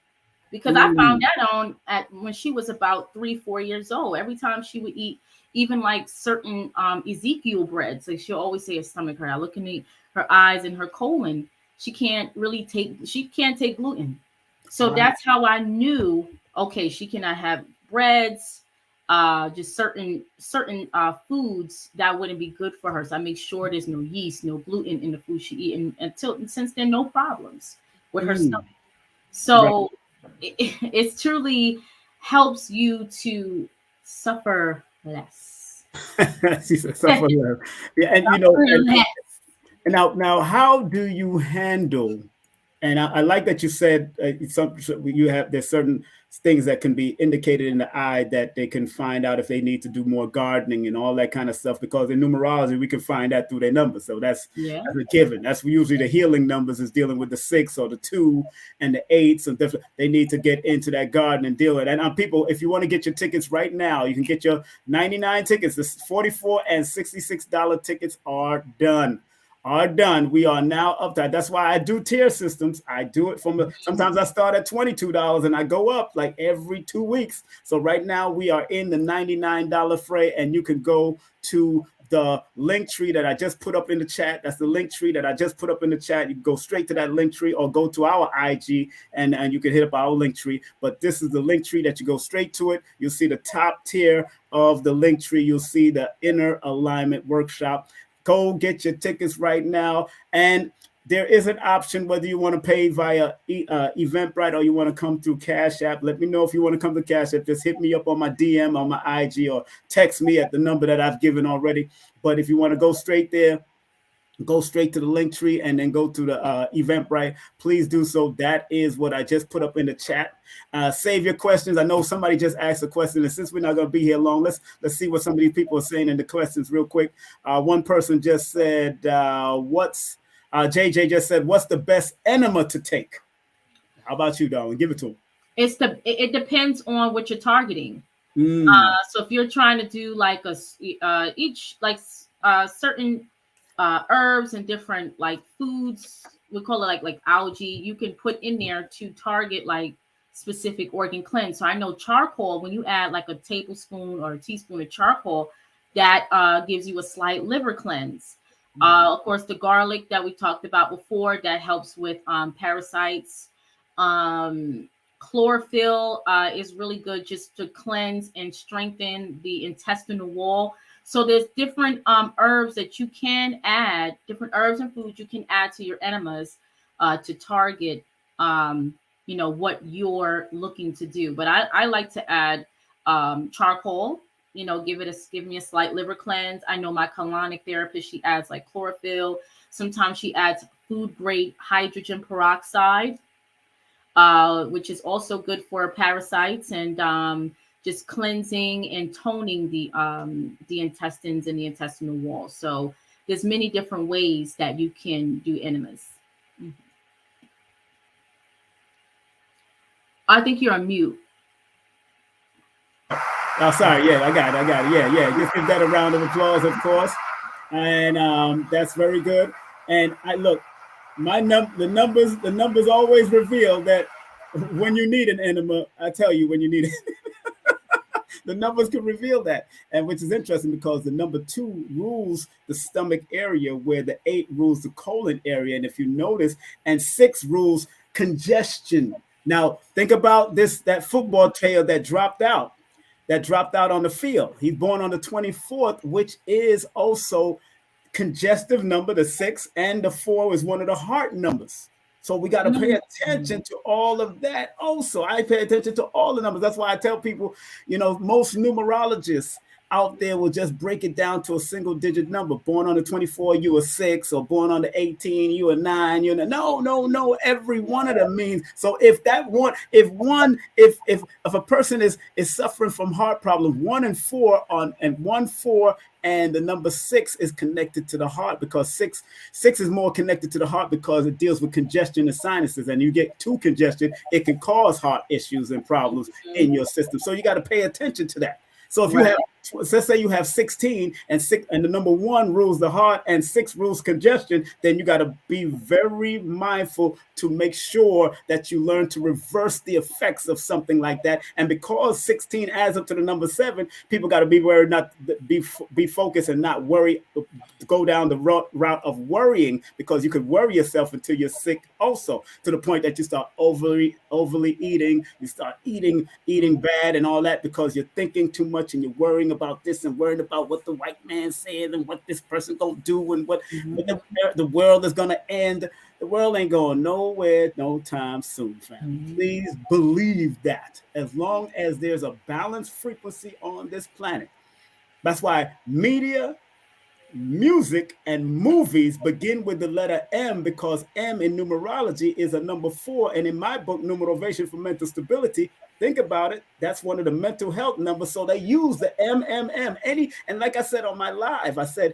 Because I found that on at when she was about 3-4 years old. Every time she would eat even like certain Ezekiel breads, like she'll always say her stomach hurt. I look in her eyes and her colon. She can't take gluten. So that's how I knew, okay, she cannot have breads, just certain foods that wouldn't be good for her. So I make sure there's no yeast, no gluten in the food she eats, and since then, no problems with her stomach. So it truly helps you to suffer less. She said suffer less. Yeah, and you know, and now, how do you handle? And I like that you said there's certain things that can be indicated in the eye that they can find out if they need to do more gardening and all that kind of stuff, because in numerology we can find that through their numbers. So that's a given. That's usually the healing numbers is dealing with the 6 or the 2 and the 8. So they need to get into that garden and deal with it. And people, if you want to get your tickets right now, you can get your 99 tickets. The $44 and $66 tickets are done. We are now up there. That's why I do tier systems. I do it sometimes I start at $22 and I go up like every 2 weeks. So right now we are in the $99 fray, and you can go to the link tree that I just put up in the chat. That's the link tree that I just put up in the chat. You can go straight to that link tree or go to our IG and you can hit up our link tree. But this is the link tree that you go straight to it. You'll see the top tier of the link tree. You'll see the inner alignment workshop. Go get your tickets right now. And there is an option whether you want to pay via Eventbrite or you want to come through Cash App. Let me know if you want to come to Cash App. Just hit me up on my DM, on my IG, or text me at the number that I've given already. But if you want to go straight there, go straight to the link tree and then go to the Eventbrite. Please do so. That is what I just put up in the chat. Save your questions. I know somebody just asked a question, and since we're not going to be here long, let's see what some of these people are saying in the questions real quick. One person just said, JJ just said, what's the best enema to take? How about you, darling? Give it to him. It depends on what you're targeting. So if you're trying to do like certain herbs and different like foods, we call it like algae, you can put in there to target like specific organ cleanse. So I know charcoal, when you add like a tablespoon or a teaspoon of charcoal, that gives you a slight liver cleanse. Of course, the garlic that we talked about before, that helps with parasites. Chlorophyll is really good just to cleanse and strengthen the intestinal wall. So there's different herbs that you can add, different herbs and foods you can add to your enemas to target, what you're looking to do. But I like to add charcoal, give me a slight liver cleanse. I know my colonic therapist, she adds like chlorophyll. Sometimes she adds food grade hydrogen peroxide, which is also good for parasites and just cleansing and toning the intestines and the intestinal wall. So there's many different ways that you can do enemas. I think you're on mute. Oh, sorry. Yeah, I got it. Yeah. Just give that a round of applause, of course. And that's very good. And the numbers always reveal that when you need an enema, I tell you when you need it. The numbers can reveal that, and which is interesting because the number 2 rules the stomach area, where the 8 rules the colon area. And if you notice, and 6 rules congestion. Now think about that football player that dropped out on the field. He's born on the 24th, which is also congestive number, the 6, and the 4 is one of the heart numbers. So we got to pay attention to all of that. Also, I pay attention to all the numbers. That's why I tell people, most numerologists out there will just break it down to a single digit number. Born on the 24, you a 6, or born on the 18, you a 9. No. Every one of them means. So if a person is suffering from heart problems, 1 and 4 and the number 6 is connected to the heart, because six is more connected to the heart because it deals with congestion and sinuses. And you get too congested, it can cause heart issues and problems in your system. So you got to pay attention to that. So if you have, let's say you have 16 and the number 1 rules the heart and 6 rules congestion, then you got to be very mindful to make sure that you learn to reverse the effects of something like that. And because 16 adds up to the number 7, people got to be worried, not be focused and not worry, go down the route of worrying, because you could worry yourself until you're sick also, to the point that you start overly eating, you start eating bad and all that, because you're thinking too much and you're worrying about this and worrying about what the white man said and what this person gonna do and what the world is gonna end. The world ain't going nowhere no time soon, family. Please believe that. As long as there's a balanced frequency on this planet. That's why media, music, and movies begin with the letter M, because M in numerology is a number 4. And in my book, Numerovation for Mental Stability, think about it, that's one of the mental health numbers. So they use the MMM. And like I said on my live, I said,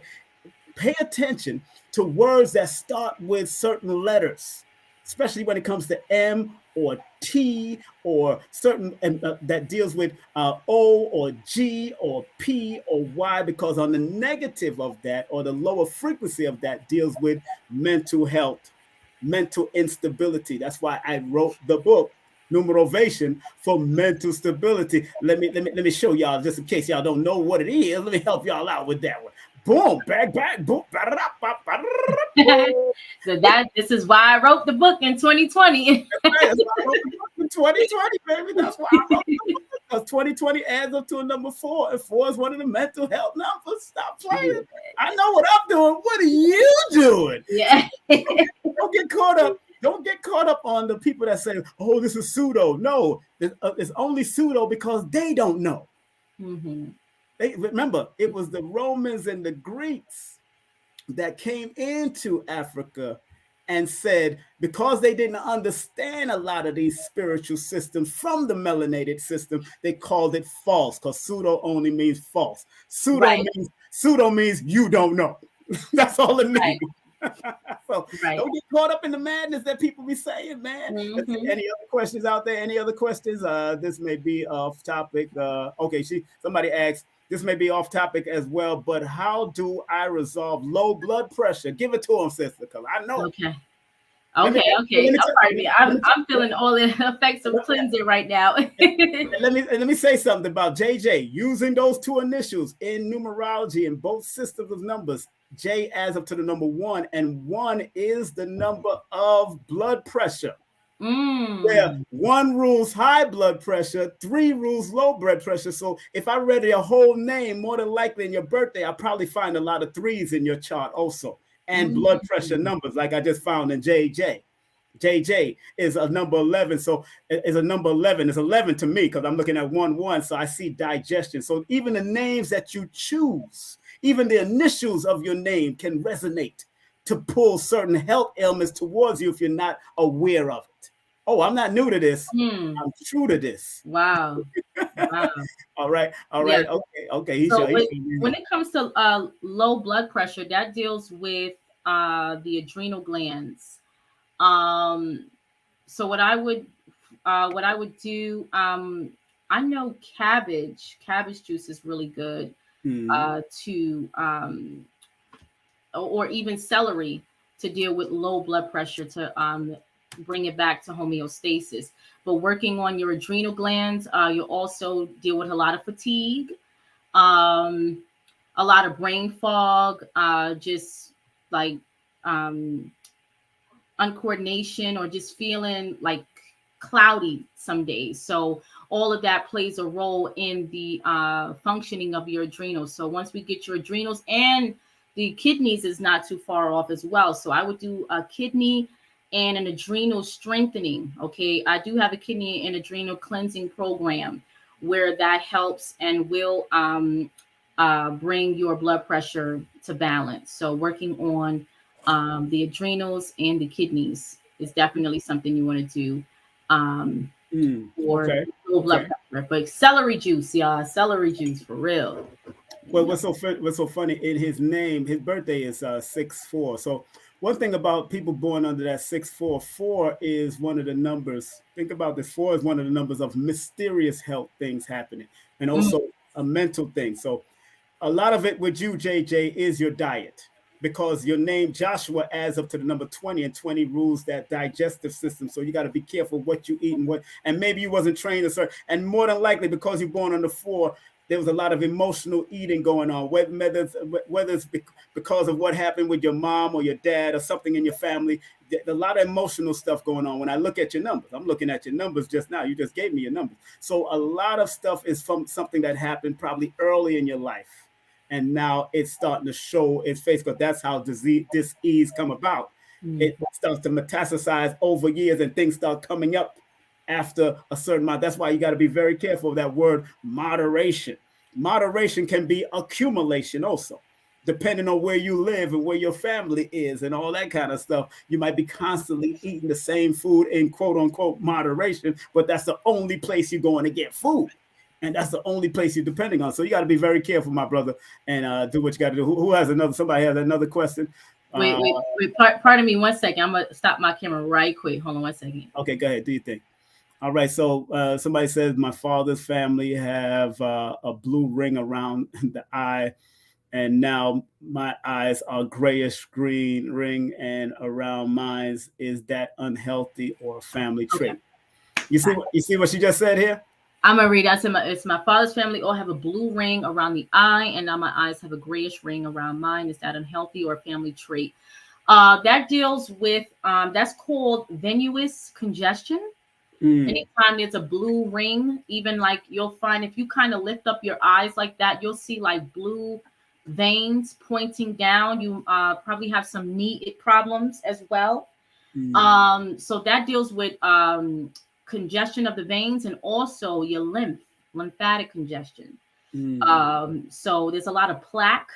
pay attention to words that start with certain letters, especially when it comes to M or T or certain, that deals with O or G or P or Y, because on the negative of that, or the lower frequency of that, deals with mental health, mental instability. That's why I wrote the book, Numerovation for Mental Stability. Let me show y'all, just in case y'all don't know what it is. Let me help y'all out with that one. Boom, back, boom. So this is why I wrote the book in 2020. That's why I wrote the book in 2020, baby. That's why I wrote the book. Because 2020 adds up to a number 4, and 4 is one of the mental health numbers. Stop playing. I know what I'm doing. What are you doing? Yeah. Don't get caught up. Don't get caught up on the people that say, "Oh, this is pseudo." No, it's only pseudo because they don't know. Remember, it was the Romans and the Greeks that came into Africa and said, because they didn't understand a lot of these spiritual systems from the melanated system, they called it false, because pseudo only means false. Pseudo means you don't know. That's all it means. So don't get caught up in the madness that people be saying, man. Any other questions out there? Any other questions? This may be off topic. Okay, somebody asked, this may be off topic as well, but how do I resolve low blood pressure? Give it to him, sister, because I know. Okay. I'm feeling all the effects of cleansing right now. Let me say something about JJ. Using those 2 initials in numerology in both systems of numbers, J adds up to the number 1, and 1 is the number of blood pressure. Where 1 rules high blood pressure, 3 rules low blood pressure. So if I read your whole name, more than likely in your birthday, I'll probably find a lot of 3s in your chart also. And blood pressure numbers, like I just found in JJ. JJ is a number 11. So it's a number 11. It's 11 to me because I'm looking at 1-1. So I see digestion. So even the names that you choose, even the initials of your name can resonate to pull certain health ailments towards you if you're not aware of it. Oh, I'm not new to this. I'm true to this. Wow. All right. Yeah. Okay. So when it comes to low blood pressure, that deals with the adrenal glands. So what I would do, I know cabbage juice is really good or even celery to deal with low blood pressure, to bring it back to homeostasis. But working on your adrenal glands, you'll also deal with a lot of fatigue, a lot of brain fog, just like uncoordination, or just feeling like cloudy some days. So all of that plays a role in the functioning of your adrenals. So once we get your adrenals and the kidneys is not too far off as well. So I would do a kidney and an adrenal strengthening. Okay, I do have a kidney and adrenal cleansing program where that helps and will bring your blood pressure to balance. So working on the adrenals and the kidneys is definitely something you want to do for Okay. low blood Okay. pressure. But celery juice, y'all, celery juice for real. Well, what's so funny in his name? His birthday is 6/4. So one thing about people born under that 6/4 is one of the numbers. Think about this: 4 is one of the numbers of mysterious health things happening, and Mm, also a mental thing. So a lot of it with you, JJ, is your diet because your name Joshua adds up to the number 20, and 20 rules that digestive system. So you got to be careful what you eat and what, and maybe you wasn't trained a certain, and more than likely because you're born on the 4, there was a lot of emotional eating going on, whether it's because of what happened with your mom or your dad or something in your family. A lot of emotional stuff going on. When I look at your numbers, I'm looking at your numbers just now. You just gave me your numbers. So a lot of stuff is from something that happened probably early in your life, and now it's starting to show its face because that's how disease come about. mm. It starts to metastasize over years, and things start coming up after a certain amount. That's why you got to be very careful of that word moderation. Moderation can be accumulation also. Depending on where you live and where your family is and all that kind of stuff, you might be constantly eating the same food in quote unquote moderation, but that's the only place you're going to get food. And that's the only place you're depending on. So you got to be very careful, my brother, and do what you got to do. Who has another? Somebody has another question. Wait. Pardon me 1 second. I'm gonna stop my camera right quick. Hold on 1 second. Okay, go ahead. Do you think? All right. So somebody says my father's family have a blue ring around the eye, and now my eyes are grayish green ring and around mine. Is that unhealthy or a family Okay. trait? You see what she just said here? I'm gonna read. It's my father's family all have a blue ring around the eye, and now my eyes have a grayish ring around mine. Is that unhealthy or a family trait? That deals with that's called venous congestion. Anytime there's a blue ring, even like you'll find if you kind of lift up your eyes like that, you'll see like blue veins pointing down. You probably have some knee problems as well. So that deals with congestion of the veins and also your lymphatic congestion. So there's a lot of plaque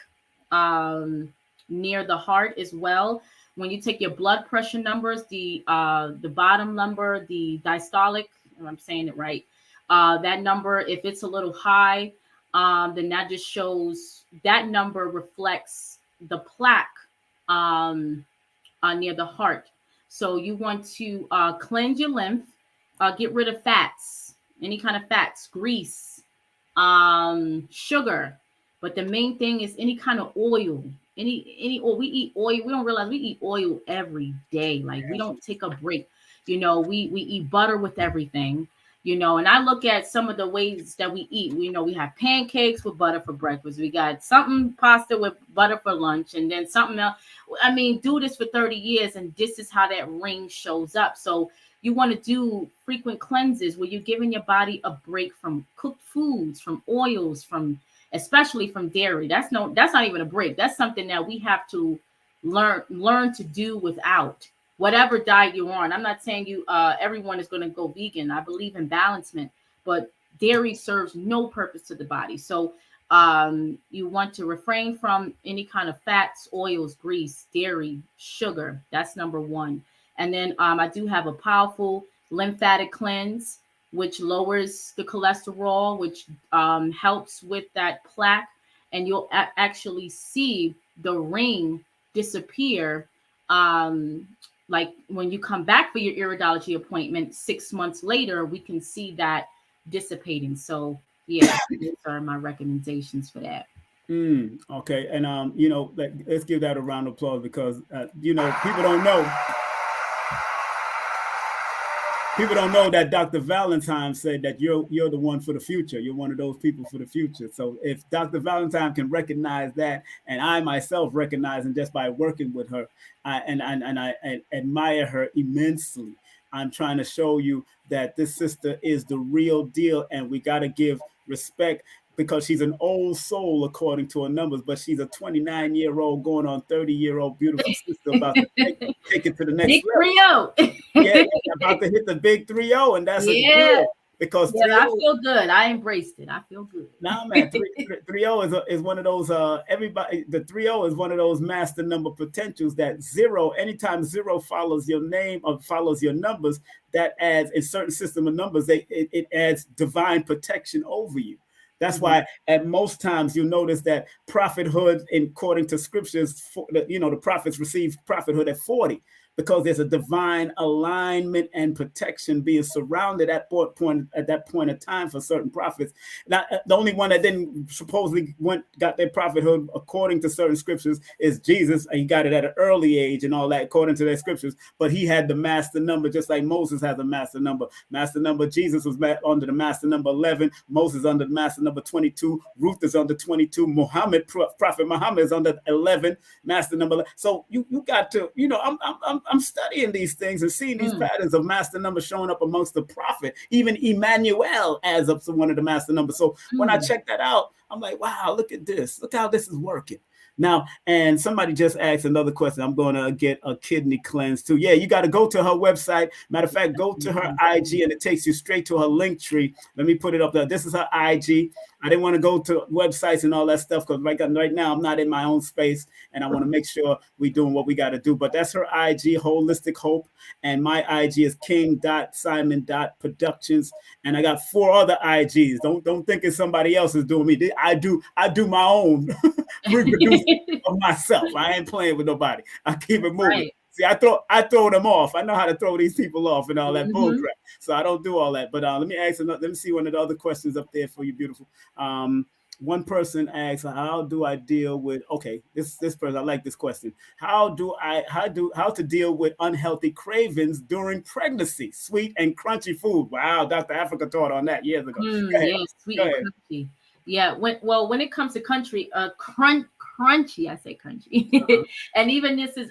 near the heart as well. When you take your blood pressure numbers, the bottom number, the diastolic, if I'm saying it right, that number, if it's a little high, then that just shows that number reflects the plaque near the heart. So you want to cleanse your lymph, get rid of fats, any kind of fats, grease, sugar. But the main thing is any kind of oil, any oil. We eat oil. We don't realize we eat oil every day. Like we don't take a break. We eat butter with everything. And I look at some of the ways that we eat. We have pancakes with butter for breakfast. We got something pasta with butter for lunch, and then something else. I mean, do this for 30 years, and this is how that ring shows up. So you want to do frequent cleanses where you're giving your body a break from cooked foods, from oils, especially from dairy. That's not even a break. That's something that we have to learn to do without. Whatever diet you're on. I'm not saying everyone is going to go vegan. I believe in balancement, but dairy serves no purpose to the body. So you want to refrain from any kind of fats, oils, grease, dairy, sugar. That's number one. And then I do have a powerful lymphatic cleanse, which lowers the cholesterol, which helps with that plaque. And you'll actually see the ring disappear. Like when you come back for your iridology appointment 6 months later, we can see that dissipating. So yeah, these are my recommendations for that. Okay, and let's give that a round of applause because people don't know. People don't know that Dr. Valentine said that you're the one for the future. You're one of those people for the future. So if Dr. Valentine can recognize that, and I myself recognize, and just by working with her, I admire her immensely. I'm trying to show you that this sister is the real deal, and we got to give respect because she's an old soul according to her numbers, but she's a 29-year-old going on 30-year-old beautiful sister about to take it to the next Big level. 3-0. Yeah, about to hit the big 3-0, and that's a Yeah. deal because Yeah, 3-0. I feel good. I embraced it. I feel good. Nah, man, 3-0 is one of those. Everybody, the 3-0 is one of those master number potentials that zero. Anytime zero follows your name or follows your numbers, that adds in certain system of numbers. It adds divine protection over you. That's why at most times you notice that prophethood, according to scriptures, the prophets received prophethood at 40. Because there's a divine alignment and protection being surrounded at that point of time for certain prophets. Now, the only one that didn't supposedly got their prophethood according to certain scriptures is Jesus. He got it at an early age and all that according to their scriptures. But he had the master number, just like Moses has a master number. Master number, Jesus was under the master number 11. Moses under the master number 22. Ruth is under 22. Prophet Muhammad is under 11. Master number 11. So you got to, I'm studying these things and seeing these patterns of master numbers showing up amongst the prophet. Even Emmanuel adds up to one of the master numbers. So when I check that out, I'm like, wow, look at this. Look how this is working. Now, and somebody just asked another question. I'm going to get a kidney cleanse too. Yeah, you got to go to her website. Matter of fact, go to her IG and it takes you straight to her Linktree. Let me put it up there. This is her IG. I didn't want to go to websites and all that stuff because right now I'm not in my own space and I want to make sure we're doing what we got to do. But that's her IG, Holistic Hope. And my IG is king.simon.productions. And I got 4 other IGs. Don't think it's somebody else is doing me. I do my own reproducing of myself. I ain't playing with nobody. I keep it moving. Right. See, I throw them off. I know how to throw these people off and all that bull crap. So I don't do all that. But let me see one of the other questions up there for you, beautiful. One person asks, how do I deal with, this person, I like this question. How to deal with unhealthy cravings during pregnancy, sweet and crunchy food? Wow, Dr. Africa taught on that years ago. Yeah, sweet and crunchy. Yeah, when it comes to crunchy, I say crunchy. And even this is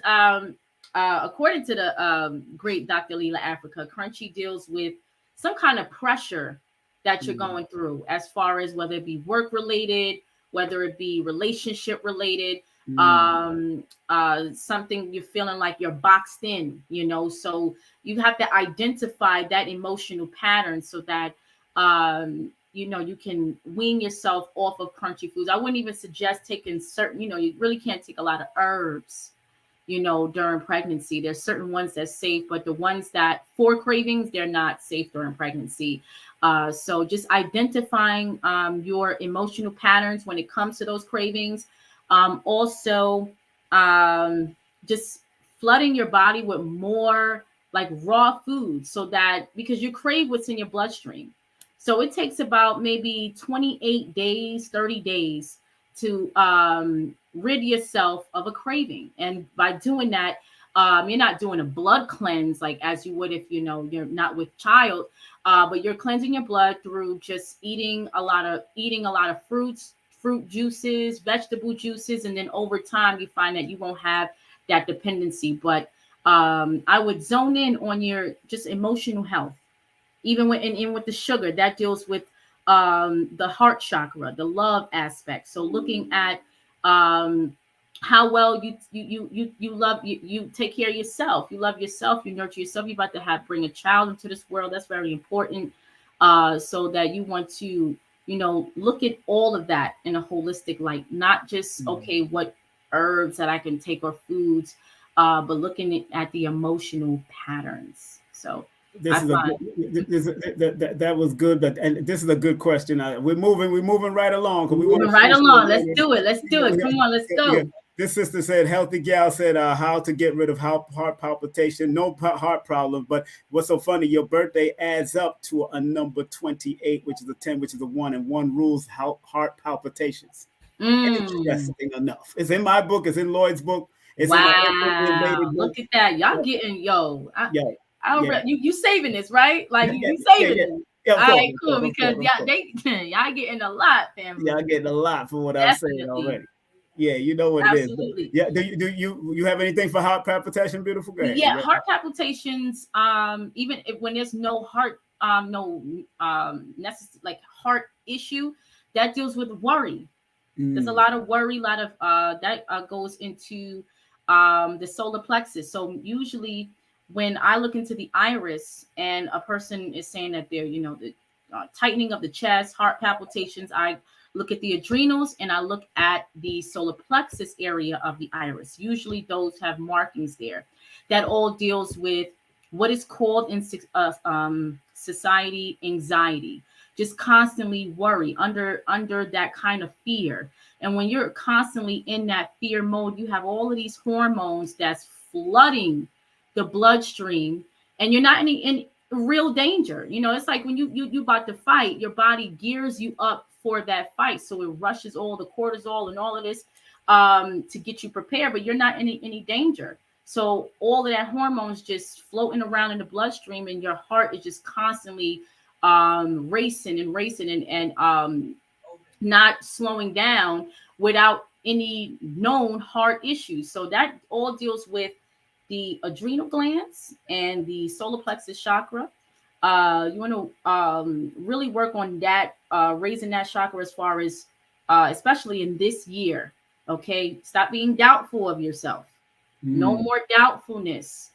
according to the great Dr. Leela Africa, crunchy deals with some kind of pressure that you're going through, as far as whether it be work related, whether it be relationship related, something you're feeling like you're boxed in, so you have to identify that emotional pattern so that you can wean yourself off of crunchy foods. I wouldn't even suggest taking certain, you really can't take a lot of herbs, during pregnancy. There's certain ones that's safe, but the ones that for cravings, they're not safe during pregnancy. So just identifying your emotional patterns when it comes to those cravings. Also, just flooding your body with more like raw food so that, because you crave what's in your bloodstream. So it takes about maybe 28 days, 30 days to rid yourself of a craving. And by doing that, you're not doing a blood cleanse like as you would if you're not with child, but you're cleansing your blood through just eating a lot of fruits, fruit juices, vegetable juices, and then over time you find that you won't have that dependency. But I would zone in on your just emotional health, even with the sugar that deals with the heart chakra, the love aspect. So looking at how well you love, you take care of yourself, you love yourself, you nurture yourself. You're about to bring a child into this world. That's very important. So that you want to, look at all of that in a holistic light, not just, what herbs that I can take or foods, but looking at the emotional patterns. So that was good, and this is a good question. We're moving right along. Let's do it. Come on, let's go. Yeah. This sister said, healthy gal said, how to get rid of heart palpitation, no heart problem. But what's so funny, your birthday adds up to a number 28, which is a 10, which is a 1, and 1 rules heart palpitations. Interesting enough. It's in my book. It's in Lloyd's book. It's wow. Look at that. Y'all getting, you saving this, right? Like you saving it. Yeah, all right, cool. Because y'all getting a lot, family. Y'all getting a lot for what I'm saying already. Yeah, you know what Absolutely. It is. But yeah, do you have anything for heart palpitation, beautiful? Yeah, heart palpitations. Even when there's no heart, like heart issue, that deals with worry. There's a lot of worry, a lot of that goes into the solar plexus. So usually when I look into the iris and a person is saying that they're, the tightening of the chest, heart palpitations, I look at the adrenals and I look at the solar plexus area of the iris. Usually those have markings there. That all deals with what is called in society anxiety. Just constantly worry under that kind of fear. And when you're constantly in that fear mode, you have all of these hormones that's flooding the bloodstream, and you're not in real danger. It's like when you about to fight, your body gears you up for that fight, so it rushes all the cortisol and all of this to get you prepared, but you're not in any danger. So all of that hormones just floating around in the bloodstream, and your heart is just constantly racing and not slowing down without any known heart issues. So that all deals with the adrenal glands and the solar plexus chakra. You want to really work on that, raising that chakra as far as, especially in this year. Okay, stop being doubtful of yourself. No more doubtfulness.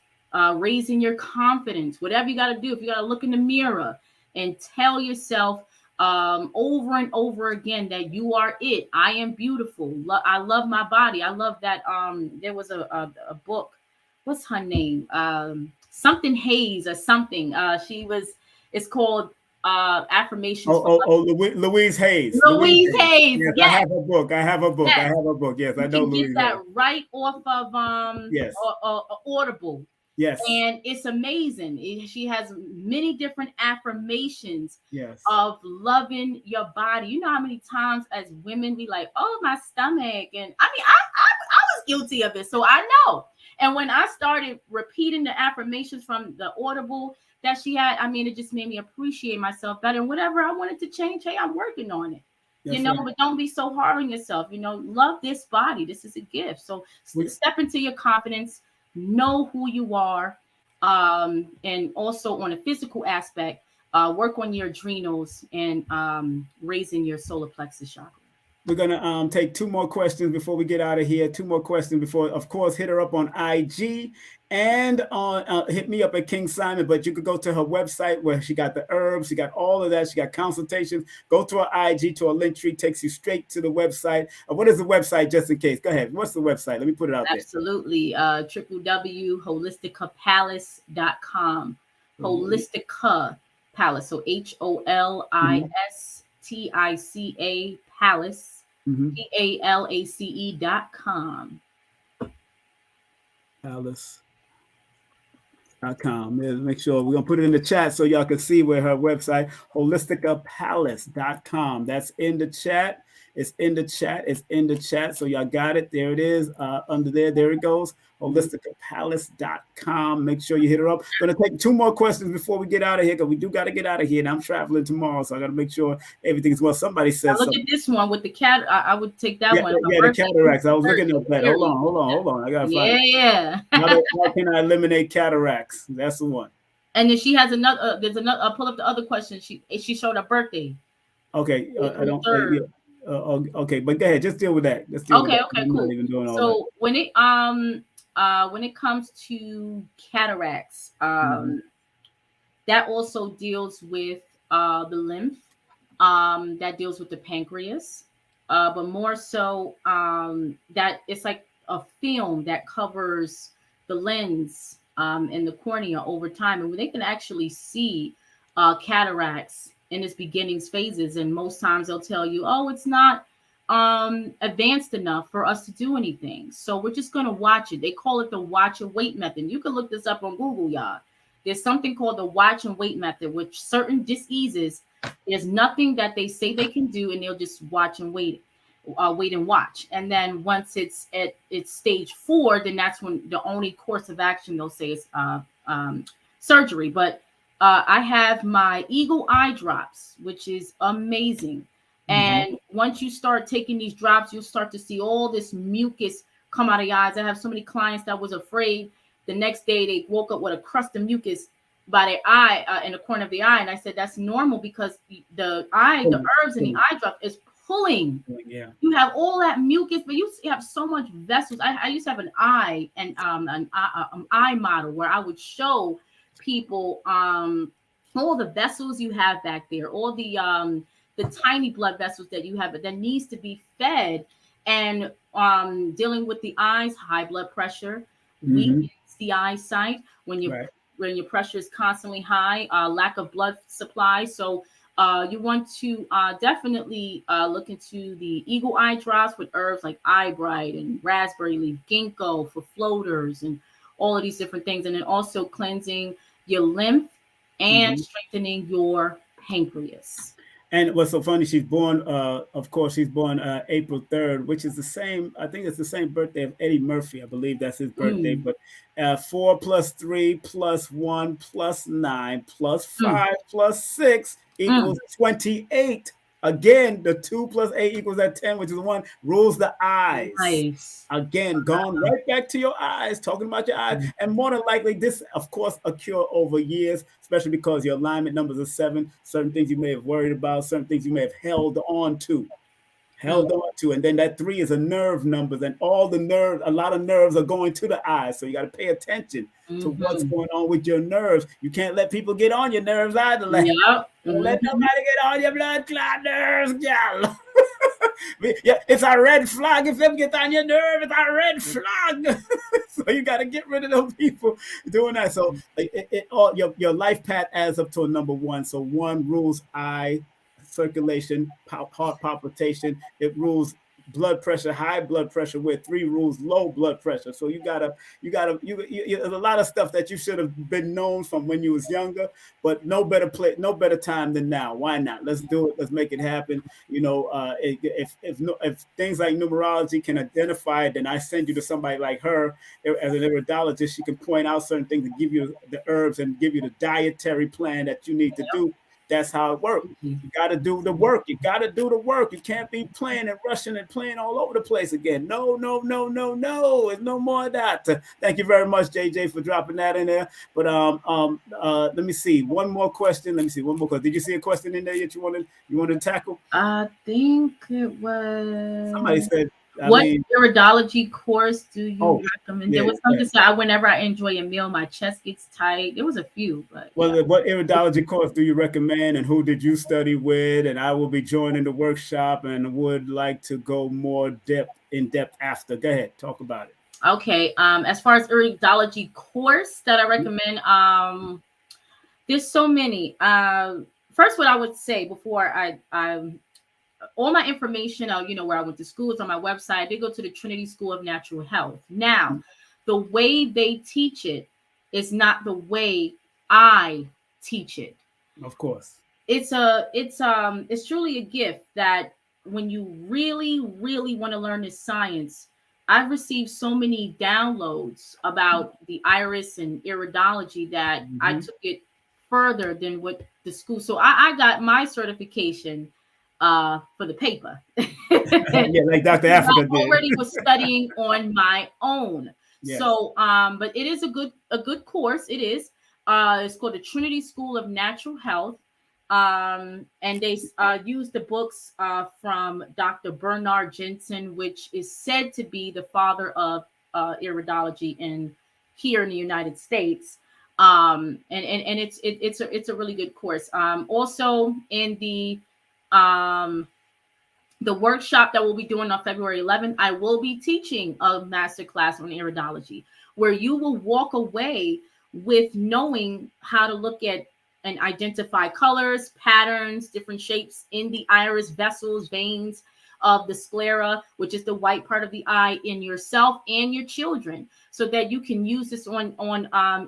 Raising your confidence. Whatever you got to do, if you got to look in the mirror and tell yourself over and over again that you are it. I am beautiful. I love my body. I love that. There was a book. What's her name? Something Hayes or something. It's called Affirmations. Louise Hayes. Louise Hayes. Yes, yes. I have a book. Yes, I know Louise. Get that right off of yes. Audible. Yes. And it's amazing. She has many different affirmations yes. of loving your body. You know how many times as women we like, oh, my stomach. And I mean, I was guilty of it. So I know. And when I started repeating the affirmations from the Audible that she had, I mean, it just made me appreciate myself better. And whatever I wanted to change, hey, I'm working on it. That's right. But don't be so hard on yourself. Love this body. This is a gift. So step into your confidence. Know who you are, and also on a physical aspect, work on your adrenals and raising your solar plexus chakra. We're gonna take two more questions before we get out of here. Two more questions before, of course, hit her up on IG and on hit me up at King Simon. But you could go to her website where she got the herbs, she got all of that, she got consultations. Go to her IG, to her Linktree, takes you straight to the website. What is the website, just in case? Go ahead. What's the website? Let me put it out there. Absolutely. www.holistica.com. Holistica Palace. So HOLISTICA Palace, PALACE.com. Palace.com. Make sure we're gonna put it in the chat so y'all can see where her website, holisticapalace.com. That's in the chat. It's in the chat. It's in the chat. So y'all got it. There it is. Under there. There it goes. holisticapalace.com. Make sure you hit her up. Gonna take two more questions before we get out of here, because we do got to get out of here, and I'm traveling tomorrow, so I got to make sure everything's well. Somebody said look at this one with the cat. I would take that one. Yeah, the cataracts. I was looking at that. Hold on. I gotta find it. Yeah. How can I eliminate cataracts? That's the one. And then she has another. There's another. I'll pull up the other question. She showed her birthday. Okay, I don't. Okay, but go ahead. Just deal with that. Okay, cool. So when it comes to cataracts, that also deals with the lymph. That deals with the pancreas, but more so that it's like a film that covers the lens and the cornea over time, and they can actually see cataracts in its beginnings phases, and most times they'll tell you, oh, it's not advanced enough for us to do anything. So we're just going to watch it. They call it the watch and wait method. You can look this up on Google, y'all. There's something called the watch and wait method, which certain diseases, there's nothing that they say they can do, and they'll just watch and wait and watch. And then once it's at stage 4, then that's when the only course of action they'll say is surgery. But I have my Eagle Eye drops, which is amazing. And once you start taking these drops, you'll start to see all this mucus come out of your eyes. I have so many clients that was afraid. The next day they woke up with a crust of mucus by their eye in the corner of the eye. And I said, that's normal, because the herbs in the eye drop is pulling. Yeah. You have all that mucus, but you have so much vessels. I used to have an eye and an eye model where I would show people all the vessels you have back there, all the tiny blood vessels that you have that needs to be fed, and dealing with the eyes, high blood pressure, weakens the eyesight Right. when your pressure is constantly high, lack of blood supply. So you want to definitely look into the eagle eye drops with herbs like eyebright and raspberry leaf, ginkgo for floaters, and all of these different things. And then also cleansing your lymph and strengthening your pancreas. And what's so funny, she's born, of course, she's born April 3rd, which is the same, I think it's the same birthday of Eddie Murphy. I believe that's his birthday. But 4 plus 3 plus 1 plus 9 plus 5 plus 6 equals 28. Again, the 2 plus 8 equals that 10, which is 1, rules the eyes. Nice. Again, going right back to your eyes, talking about your eyes. And more than likely, this, of course, occur over years, especially because your alignment numbers are 7. Certain things you may have worried about, certain things you may have held on to. And then that 3 is a nerve numbers, and all the nerves, a lot of nerves are going to the eyes. So you got to pay attention to what's going on with your nerves. You can't let people get on your nerves either. Don't let nobody get on your blood clot nerves, gal. Yeah, it's a red flag. If them get on your nerve, it's a red flag. So you got to get rid of those people doing that. So all your life path adds up to a number 1. So 1 rules eye circulation, heart palpitation. It rules blood pressure, high blood pressure, where 3 rules low blood pressure. So you gotta there's a lot of stuff that you should have been known from when you was younger, but no better time than now. Why not? Let's do it. Let's make it happen. If things like numerology can identify it, then I send you to somebody like her as an iridologist. She can point out certain things and give you the herbs and give you the dietary plan that you need to do. That's how it works. You got to do the work. You got to do the work. You can't be playing and rushing and playing all over the place again. No. There's no more of that. Thank you very much, JJ, for dropping that in there. But let me see. One more question. Did you see a question in there that you wanted to tackle? I think it was. Somebody said, what iridology course do you recommend? Yeah, there was something said, whenever I enjoy a meal, my chest gets tight. There was a few, but what iridology course do you recommend, and who did you study with? And I will be joining the workshop and would like to go more in depth after. Go ahead, talk about it. Okay. As far as iridology course that I recommend, there's so many. First, what I would say before I all my information, where I went to school, is on my website. I did go to the Trinity School of Natural Health. Now, the way they teach it is not the way I teach it. Of course. It's truly a gift that when you really, really want to learn this science, I've received so many downloads about the iris and iridology that I took it further than what the school. So I got my certification for the paper. Yeah, like Dr. Africa did. I already was studying on my own. Yes. So but it is a good course. It is. It's called the Trinity School of Natural Health. And they use the books from Dr. Bernard Jensen, which is said to be the father of iridology here in the United States. And it's a really good course. Also in the workshop that we'll be doing on February 11th, I will be teaching a masterclass on iridology, where you will walk away with knowing how to look at and identify colors, patterns, different shapes in the iris, vessels, veins of the sclera, which is the white part of the eye, in yourself and your children, so that you can use this on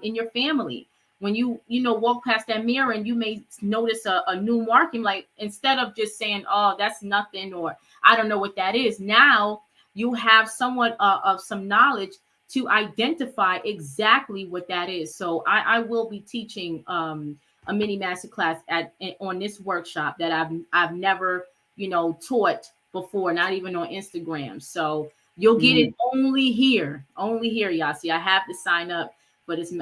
in your family. When you walk past that mirror and you may notice a new marking, like, instead of just saying, oh, that's nothing, or I don't know what that is, now you have somewhat of some knowledge to identify exactly what that is. So I will be teaching a mini masterclass on this workshop that I've never taught before, not even on Instagram. So you'll get it only here, y'all. See, I have to sign up for this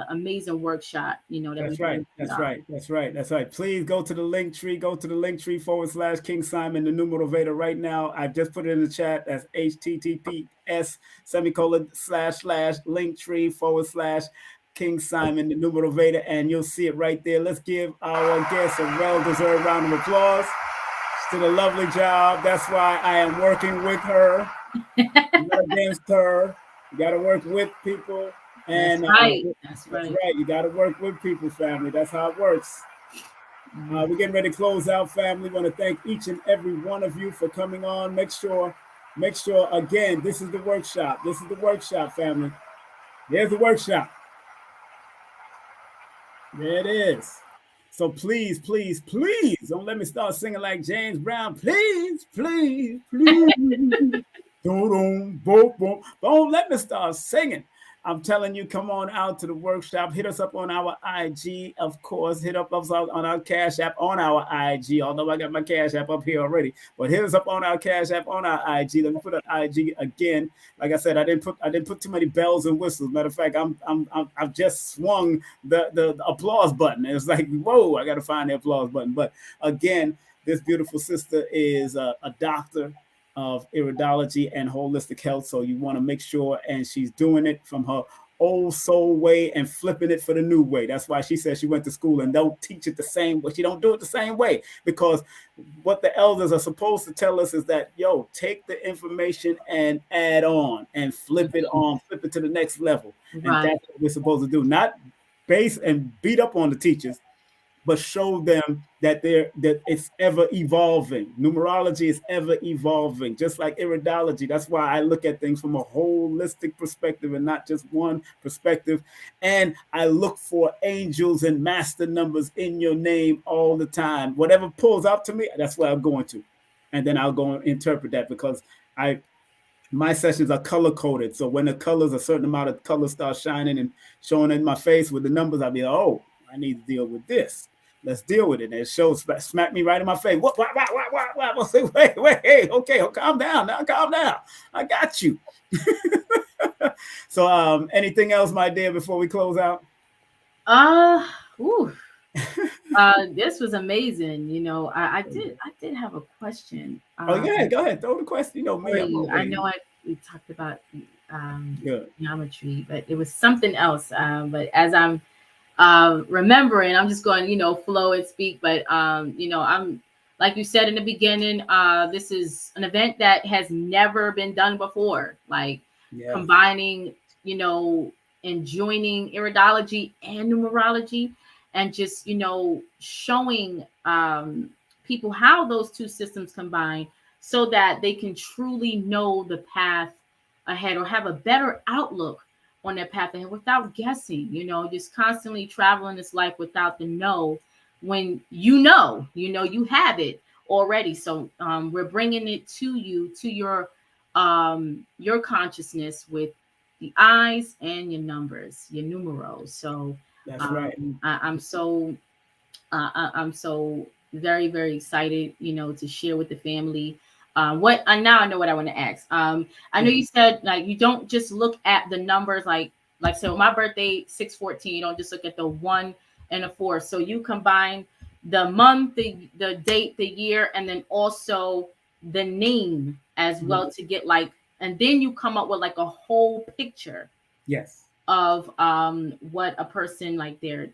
amazing workshop, that That's we right. That's right. That's right. That's right. Please go to the Linktree. Go to the Linktree / King Simon the Numerovator right now. I've just put it in the chat. That's https /Linktree / King Simon the Numerovator, and you'll see it right there. Let's give our guest a well-deserved round of applause. She did a lovely job. That's why I am working with her, not against her. You got to work with people. And That's right. That's that's right. right. You got to work with people, family. That's how it works. We're getting ready to close out, family. Want to thank each and every one of you for coming on. Make sure, again, this is the workshop. This is the workshop, family. There's the workshop. There it is. So please, please, please don't let me start singing like James Brown. Please, please, please. Boom, boom, boom. Don't let me start singing. I'm telling you, come on out to the workshop. Hit us up on our IG, of course. Hit up us on our Cash App on our IG. Although I got my Cash App up here already, but hit us up on our Cash App on our IG. Let me put an IG again. Like I said, I didn't put too many bells and whistles. Matter of fact, I've just swung the applause button. It's like, whoa, I got to find the applause button. But again, this beautiful sister is a doctor of iridology and holistic health. So you want to make sure, and she's doing it from her old soul way and flipping it for the new way. That's why she says she went to school and don't teach it the same way. She don't do it the same way, because what the elders are supposed to tell us is that, yo, take the information and add on and flip it to the next level. Right. And that's what we're supposed to do. Not base and beat up on the teachers, but show them that it's ever evolving. Numerology is ever evolving, just like iridology. That's why I look at things from a holistic perspective and not just one perspective. And I look for angels and master numbers in your name all the time. Whatever pulls out to me, that's where I'm going to. And then I'll go and interpret that, because my sessions are color coded. So when the colors, a certain amount of colors start shining and showing in my face with the numbers, I'll be like, oh, I need to deal with this. Let's deal with it. And it shows, smack me right in my face. What? I'll say, wait, hey, okay, calm down now, calm down. I got you. So, anything else, my dear, before we close out? This was amazing. I did have a question. Oh yeah, go ahead, throw the question. You know me. We talked about geometry, but it was something else. But as I'm remembering, I'm just going, flow and speak. But I'm, like you said in the beginning, this is an event that has never been done before. Like combining, and joining iridology and numerology, and just showing people how those two systems combine, so that they can truly know the path ahead, or have a better outlook on their path ahead without guessing, just constantly traveling this life without the know, when you have it already. So we're bringing it to you, to your consciousness, with the eyes and your numbers, your numeros. So that's right. I'm so very, very excited, to share with the family. Now I know what I want to ask. I know you said, like, you don't just look at the numbers, like so my birthday 6/14. You don't just look at the 1 and a 4. So you combine the month, the date, the year, and then also the name as well, to get and then you come up with like a whole picture. Yes. Of what a person, like their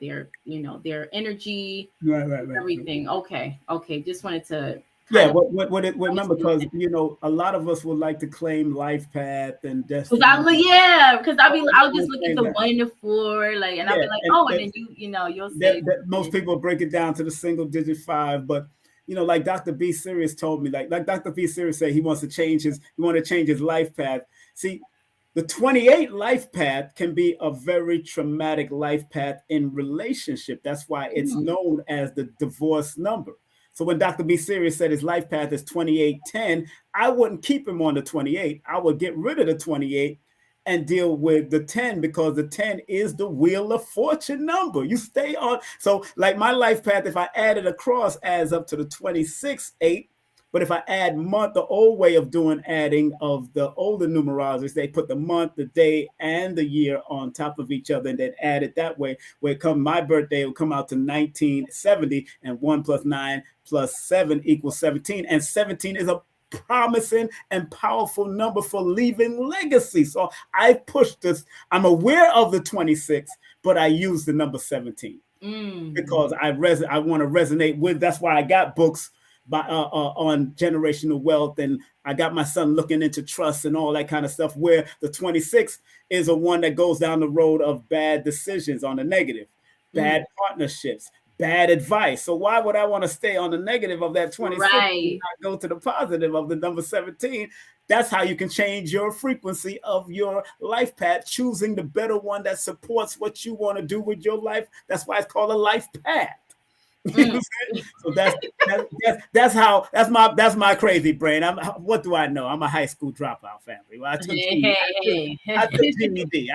energy, right, everything. Right. Okay. Just wanted to. Remember, because a lot of us would like to claim life path and destiny. Because I'll just look at the 1 to 4, and I'll be like, and then you'll say that most people break it down to the single digit 5, but like Dr. B. Sirius told me, like Dr. B. Sirius said, he wants to change his life path. See, the 28 life path can be a very traumatic life path in relationship. That's why it's known as the divorce number. So when Dr. B. Sirius said his life path is 2810, I wouldn't keep him on the 28. I would get rid of the 28 and deal with the 10, because the 10 is the wheel of fortune number. You stay on. So like my life path, if I added across, adds up to the 26/8. But if I add month, the old way of doing adding of the older numerologists, they put the month, the day, and the year on top of each other and then add it that way. Where it come my birthday, it will come out to 1970, and 1 plus 9 plus 7 equals 17. And 17 is a promising and powerful number for leaving legacy. So I pushed this. I'm aware of the 26, but I use the number 17 because I want to resonate with. That's why I got books on generational wealth, and I got my son looking into trust and all that kind of stuff, where the 26 is a one that goes down the road of bad decisions on the negative, bad partnerships, bad advice. So why would I want to stay on the negative of that 26 and not go to the positive of the number 17? That's how you can change your frequency of your life path, choosing the better one that supports what you want to do with your life. That's why it's called a life path. You know so that's my crazy brain. What do I know? I'm a high school dropout family. Well, I took GED. I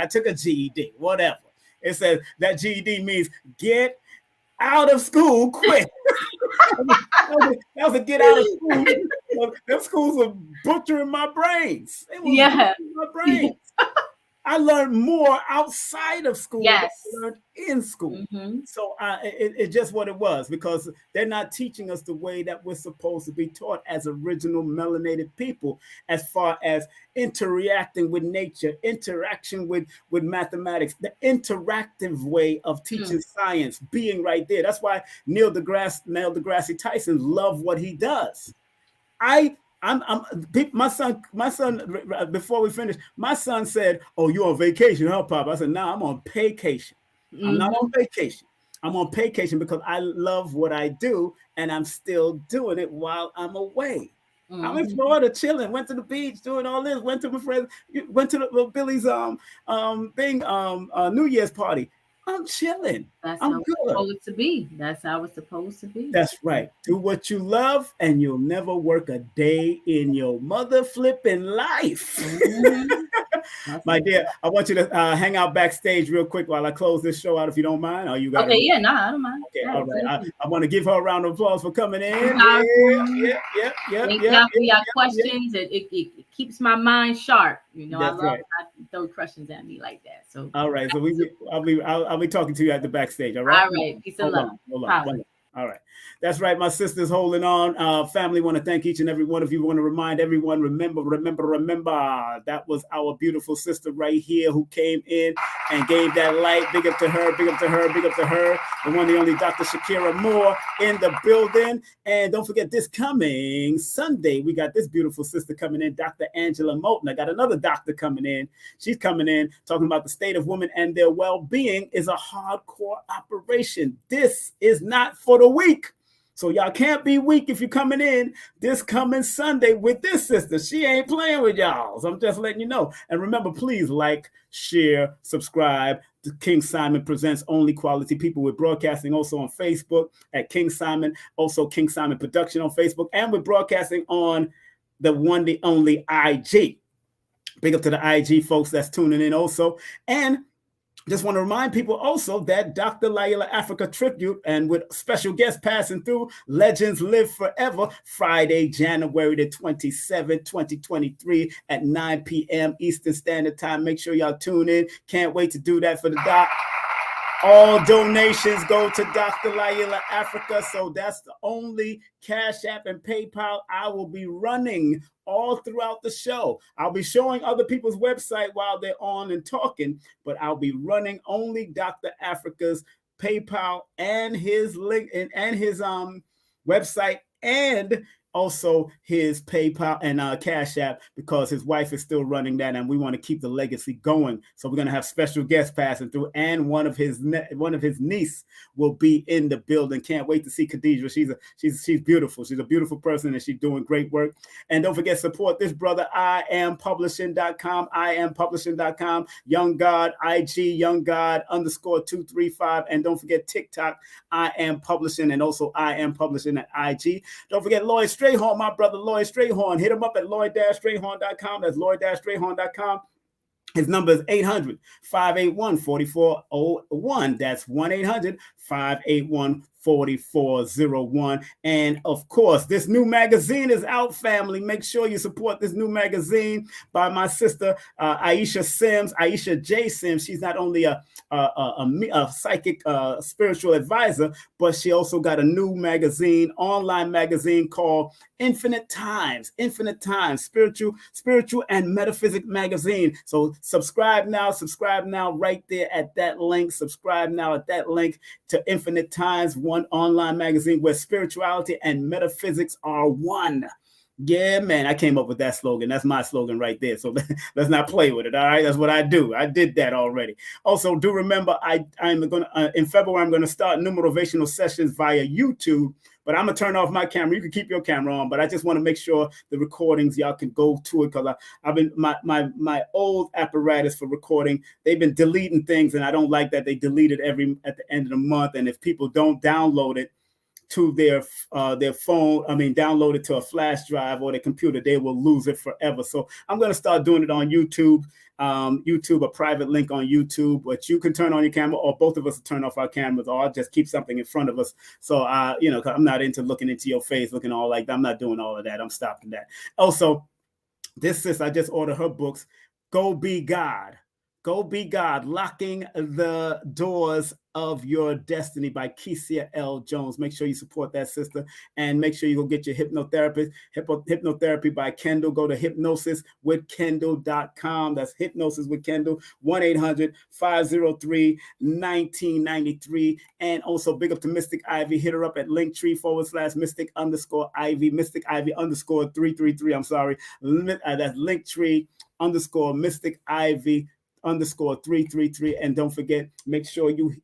took a GED. Whatever. It says that GED means get out of school quick. That was a get out of school. Them schools were butchering my brains. My brains. I learned more outside of school than I learned in school. So it's just what it was, because they're not teaching us the way that we're supposed to be taught as original melanated people, as far as interacting with nature, interaction with mathematics, the interactive way of teaching science, being right there. That's why Neil deGrasse Tyson loved what he does. My son, before we finish, my son said, "Oh, you on vacation, huh, Pop?" I said, "No, I'm on paycation. I'm not on vacation. I'm on paycation because I love what I do, and I'm still doing it while I'm away." I'm in Florida chilling, went to the beach, doing all this, went to my friends, went to the Billy's New Year's party. I'm chilling. That's I'm how good. it's supposed to be. That's how it's supposed to be. That's right. Do what you love, and you'll never work a day in your mother flipping life. My dear, I want you to hang out backstage real quick while I close this show out, if you don't mind. Or you got okay? Yeah, I don't mind. Okay, all right. I want to give her a round of applause for coming in. Thank you for your questions. It keeps my mind sharp. You know, That's I love right. how you throw questions at me like that. So all right. So I'll be talking to you at the backstage. All right. All right. Peace and love. Hold on. All right. That's right. My sister's holding on. Family, want to thank each and every one of you. Want to remind everyone, remember, that was our beautiful sister right here who came in and gave that light. Big up to her, big up to her, big up to her. The one, the only Dr. Shakirah Moore in the building. And don't forget, this coming Sunday, we got this beautiful sister coming in, Dr. Angela Moulton. I got another doctor coming in. She's coming in talking about the state of women and their well-being is a hardcore operation. This is not for the weak. So y'all can't be weak if you're coming in this coming Sunday with this sister. She ain't playing with y'all. So I'm just letting you know. And remember, please like, share, subscribe to King Simon Presents Only Quality People. We're broadcasting also on Facebook at King Simon, also King Simon Production on Facebook. And we're broadcasting on the one, the only IG. Big up to the IG folks that's tuning in also. And just want to remind people also that Dr. Layla Africa tribute, and with special guests passing through, Legends Live Forever, Friday, January the 27th, 2023 at 9 p.m. Eastern Standard Time. Make sure y'all tune in. Can't wait to do that for the doc. All donations go to Dr. Layla Africa. So that's the only Cash App and PayPal I will be running all throughout the show. I'll be showing other people's website while they're on and talking, but I'll be running only Dr. Africa's PayPal and his link and his website, and also his PayPal and Cash App, because his wife is still running that, and we want to keep the legacy going. So we're going to have special guests passing through, and one of his niece will be in the building. Can't wait to see Khadijah. She's beautiful. She's a beautiful person, and she's doing great work. And don't forget, support this brother, IamPublishing.com, IamPublishing.com, Young God, IG, Young God _235. And don't forget TikTok, I Am Publishing, and also I Am Publishing at IG. Don't forget Lloyd Strayhorn, my brother Lloyd Strayhorn. Hit him up at Lloyd-Strayhorn.com. That's Lloyd-Strayhorn.com. His number is 800-581-4401. That's 1-800-581-4401. 4401. And of course, this new magazine is out, family. Make sure you support this new magazine by my sister Aisha J. Sims. She's not only a psychic spiritual advisor, but she also got a new magazine, online magazine called Infinite Times, spiritual and metaphysic magazine. So subscribe now right there at that link. Subscribe now at that link to Infinite Times, one online magazine where spirituality and metaphysics are one. Yeah, man, I came up with that slogan. That's my slogan right there. So let's not play with it. All right, that's what I do. I did that already. Also, do remember, I'm gonna in February I'm gonna start numerovational sessions via YouTube. But I'm gonna turn off my camera. You can keep your camera on, but I just want to make sure the recordings y'all can go to it, because I've been my old apparatus for recording. They've been deleting things, and I don't like that they delete it at the end of the month. And if people don't download it to their phone, download it to a flash drive or their computer, they will lose it forever. So I'm going to start doing it on YouTube. A private link on YouTube, but you can turn on your camera, or both of us turn off our cameras, or I'll just keep something in front of us. So, cause I'm not into looking into your face, looking all like that. I'm not doing all of that. I'm stopping that. Also, this sis, I just ordered her books. Go Be God, Locking the Doors of Your Destiny by Kecia L. Jones. Make sure you support that sister, and make sure you go get your hypnotherapy by Kendall. Go to hypnosiswithkendall.com. That's Hypnosis with Kendall, 1-800-503-1993. And also big up to Mystic Ivy. Hit her up at Linktree/Mystic_Ivy, Mystic Ivy _333. I'm sorry. That's Linktree_Mystic Ivy _333. And don't forget, make sure you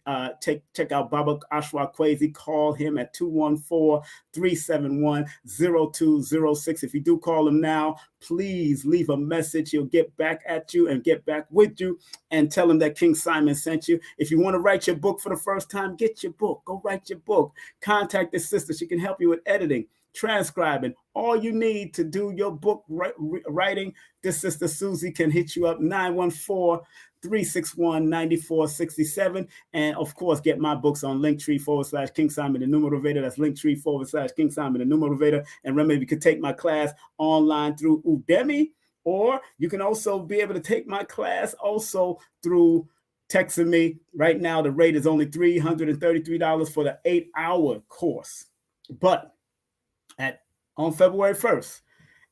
check out Baba Ashwa Kwesi. Call him at 214-371-0206. If you do call him now, please leave a message. He'll get back at you and get back with you, and tell him that King Simon sent you. If you want to write your book for the first time, get your book. Go write your book. Contact this sister. She can help you with editing, transcribing, all you need to do your book writing. This sister Susie can hit you up, 914-361-9467. And of course, get my books on Linktree/King Simon the Numerovator. That's Linktree/King Simon the Numerovator. And remember, you can take my class online through Udemy, or you can also be able to take my class also through texting me. Right now, the rate is only $333 for the 8-hour course. But on February 1st,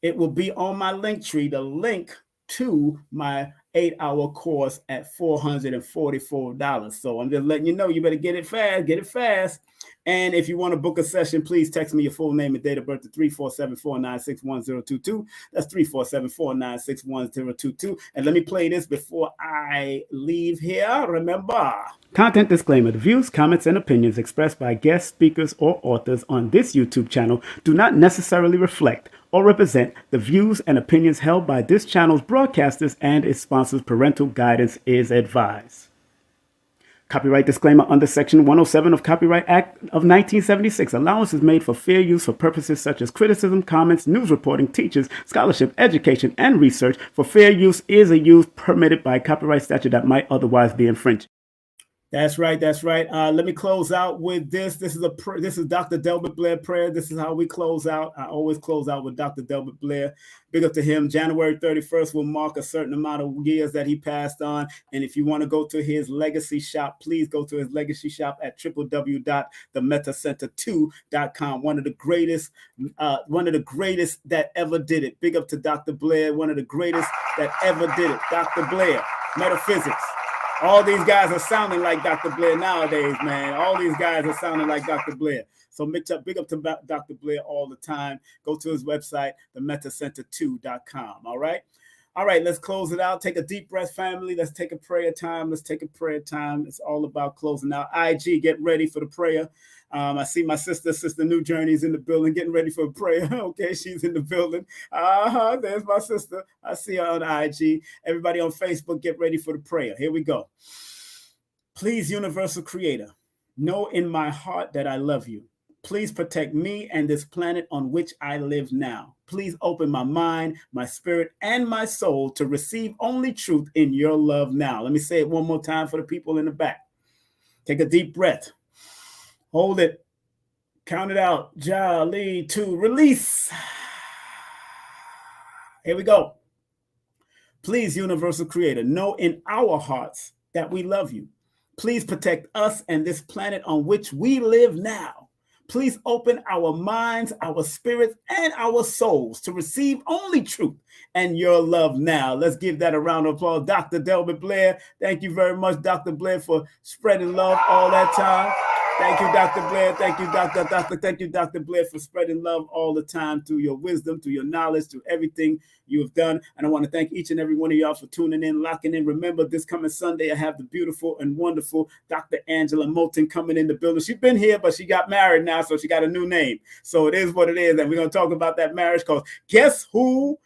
it will be on my Linktree, the link to my 8-hour course at $444. So I'm just letting you know, you better get it fast. And if you want to book a session, please text me your full name and date of birth to 347-496-1022. That's 347-496-1022. And let me play this before I leave here. Remember, content disclaimer: the views, comments, and opinions expressed by guest speakers or authors on this YouTube channel do not necessarily reflect or represent the views and opinions held by this channel's broadcasters and its sponsors. Parental guidance is advised. Copyright disclaimer: under Section 107 of Copyright Act of 1976, allowance is made for fair use for purposes such as criticism, comments, news reporting, teachers, scholarship, education, and research. For fair use is a use permitted by copyright statute that might otherwise be infringed. That's right. Let me close out with this. This is Dr. Delbert Blair prayer. This is how we close out. I always close out with Dr. Delbert Blair. Big up to him. January 31st will mark a certain amount of years that he passed on. And if you want to go to his legacy shop, please go to his legacy shop at www.themetacenter2.com. One of the greatest that ever did it. Big up to Dr. Blair, one of the greatest that ever did it. Dr. Blair, metaphysics. All these guys are sounding like Dr. Blair nowadays, man. All these guys are sounding like Dr. Blair. So big up to Dr. Blair all the time. Go to his website, themetacenter2.com. All right, let's close it out. Take a deep breath, family. Let's take a prayer time. It's all about closing out. IG, get ready for the prayer. I see my sister New Journey's in the building, getting ready for a prayer. Okay, she's in the building. There's my sister. I see her on IG. Everybody on Facebook, get ready for the prayer. Here we go. Please, universal creator, know in my heart that I love you. Please protect me and this planet on which I live now. Please open my mind, my spirit, and my soul to receive only truth in your love now. Let me say it one more time for the people in the back. Take a deep breath. Hold it. Count it out. Jolly to release. Here we go. Please, universal creator, know in our hearts that we love you. Please protect us and this planet on which we live now. Please open our minds, our spirits, and our souls to receive only truth and your love now. Let's give that a round of applause. Dr. Delbert Blair, thank you very much, Dr. Blair, for spreading love all that time. Thank you, Dr. Blair. Thank you, Thank you, Dr. Blair, for spreading love all the time through your wisdom, through your knowledge, through everything you have done. And I want to thank each and every one of y'all for tuning in, locking in. Remember, this coming Sunday, I have the beautiful and wonderful Dr. Angela Moulton coming in the building. She's been here, but she got married now, so she got a new name. So it is what it is. And we're going to talk about that marriage because guess who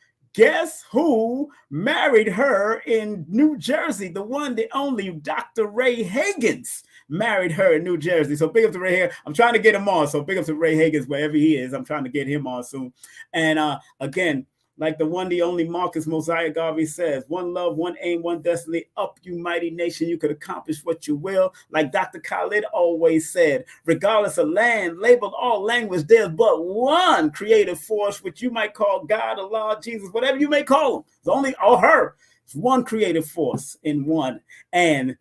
married her in New Jersey? The one, the only Dr. Ray Hagins married her in New Jersey. So big up to Ray here. I'm trying to get him on. So big up to Ray Hagins wherever he is. I'm trying to get him on soon. And again, like the one, the only Marcus Mosiah Garvey says, one love, one aim, one destiny. Up, you mighty nation. You could accomplish what you will. Like Dr. Khalid always said, regardless of land, labeled all language, there's but one creative force, which you might call God, Allah, Jesus, whatever you may call him. It's only or her. It's one creative force in one. And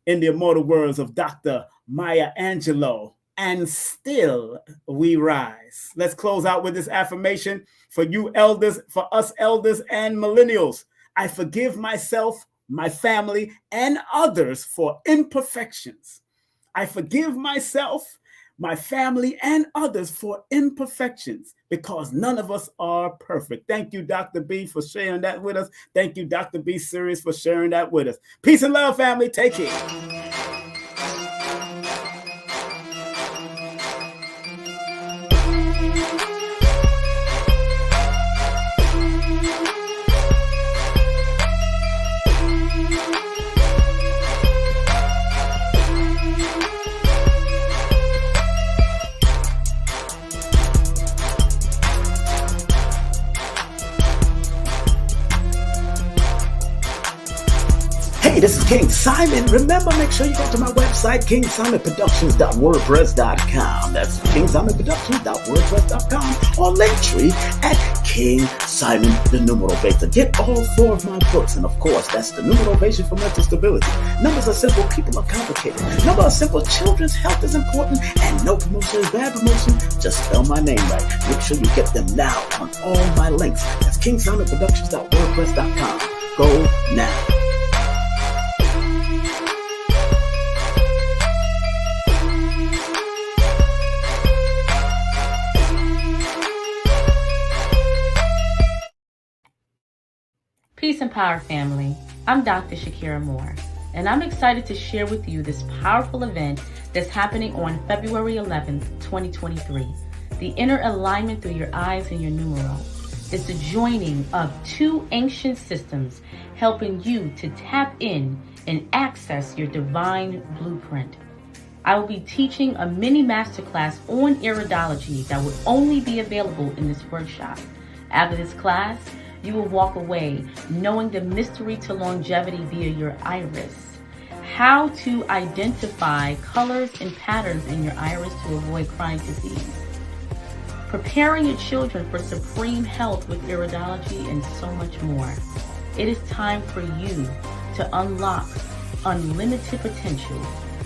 in the immortal words of Dr. Maya Angelou, and still we rise. Let's close out with this affirmation for you elders, for us elders and millennials. I forgive myself, my family, and others for imperfections. I forgive myself, my family, and others for imperfections because none of us are perfect. Thank you, Dr. B, for sharing that with us. Thank you, Dr. B Serious, for sharing that with us. Peace and love, family. Take care. Hey, this is King Simon. Remember, make sure you go to my website, kingsimonproductions.wordpress.com. That's kingsimonproductions.wordpress.com or Linktree at King Simon the Numerovator. Get all 4 of my books, and of course, that's the Numerovation for mental stability. Numbers are simple, people are complicated. Number are simple, children's health is important, and no promotion is bad promotion. Just spell my name right. Make sure you get them now on all my links. That's kingsimonproductions.wordpress.com. Go now. Peace and power, family. I'm Dr. Shakirah Moore, and I'm excited to share with you this powerful event that's happening on February 11th, 2023. The inner alignment through your eyes and your numero. It's the joining of 2 ancient systems helping you to tap in and access your divine blueprint. I will be teaching a mini masterclass on Iridology that will only be available in this workshop. After this class, you will walk away knowing the mystery to longevity via your iris, how to identify colors and patterns in your iris to avoid chronic disease, preparing your children for supreme health with Iridology, and so much more. It is time for you to unlock unlimited potential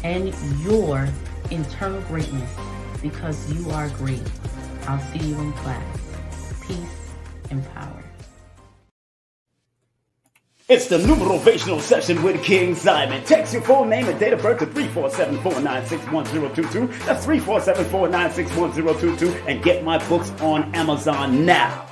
and your internal greatness because you are great. I'll see you in class. Peace and power. It's the Numerovational session with King Simon. Text your full name and date of birth to 347-496-1022. That's 347-496-1022. And get my books on Amazon now.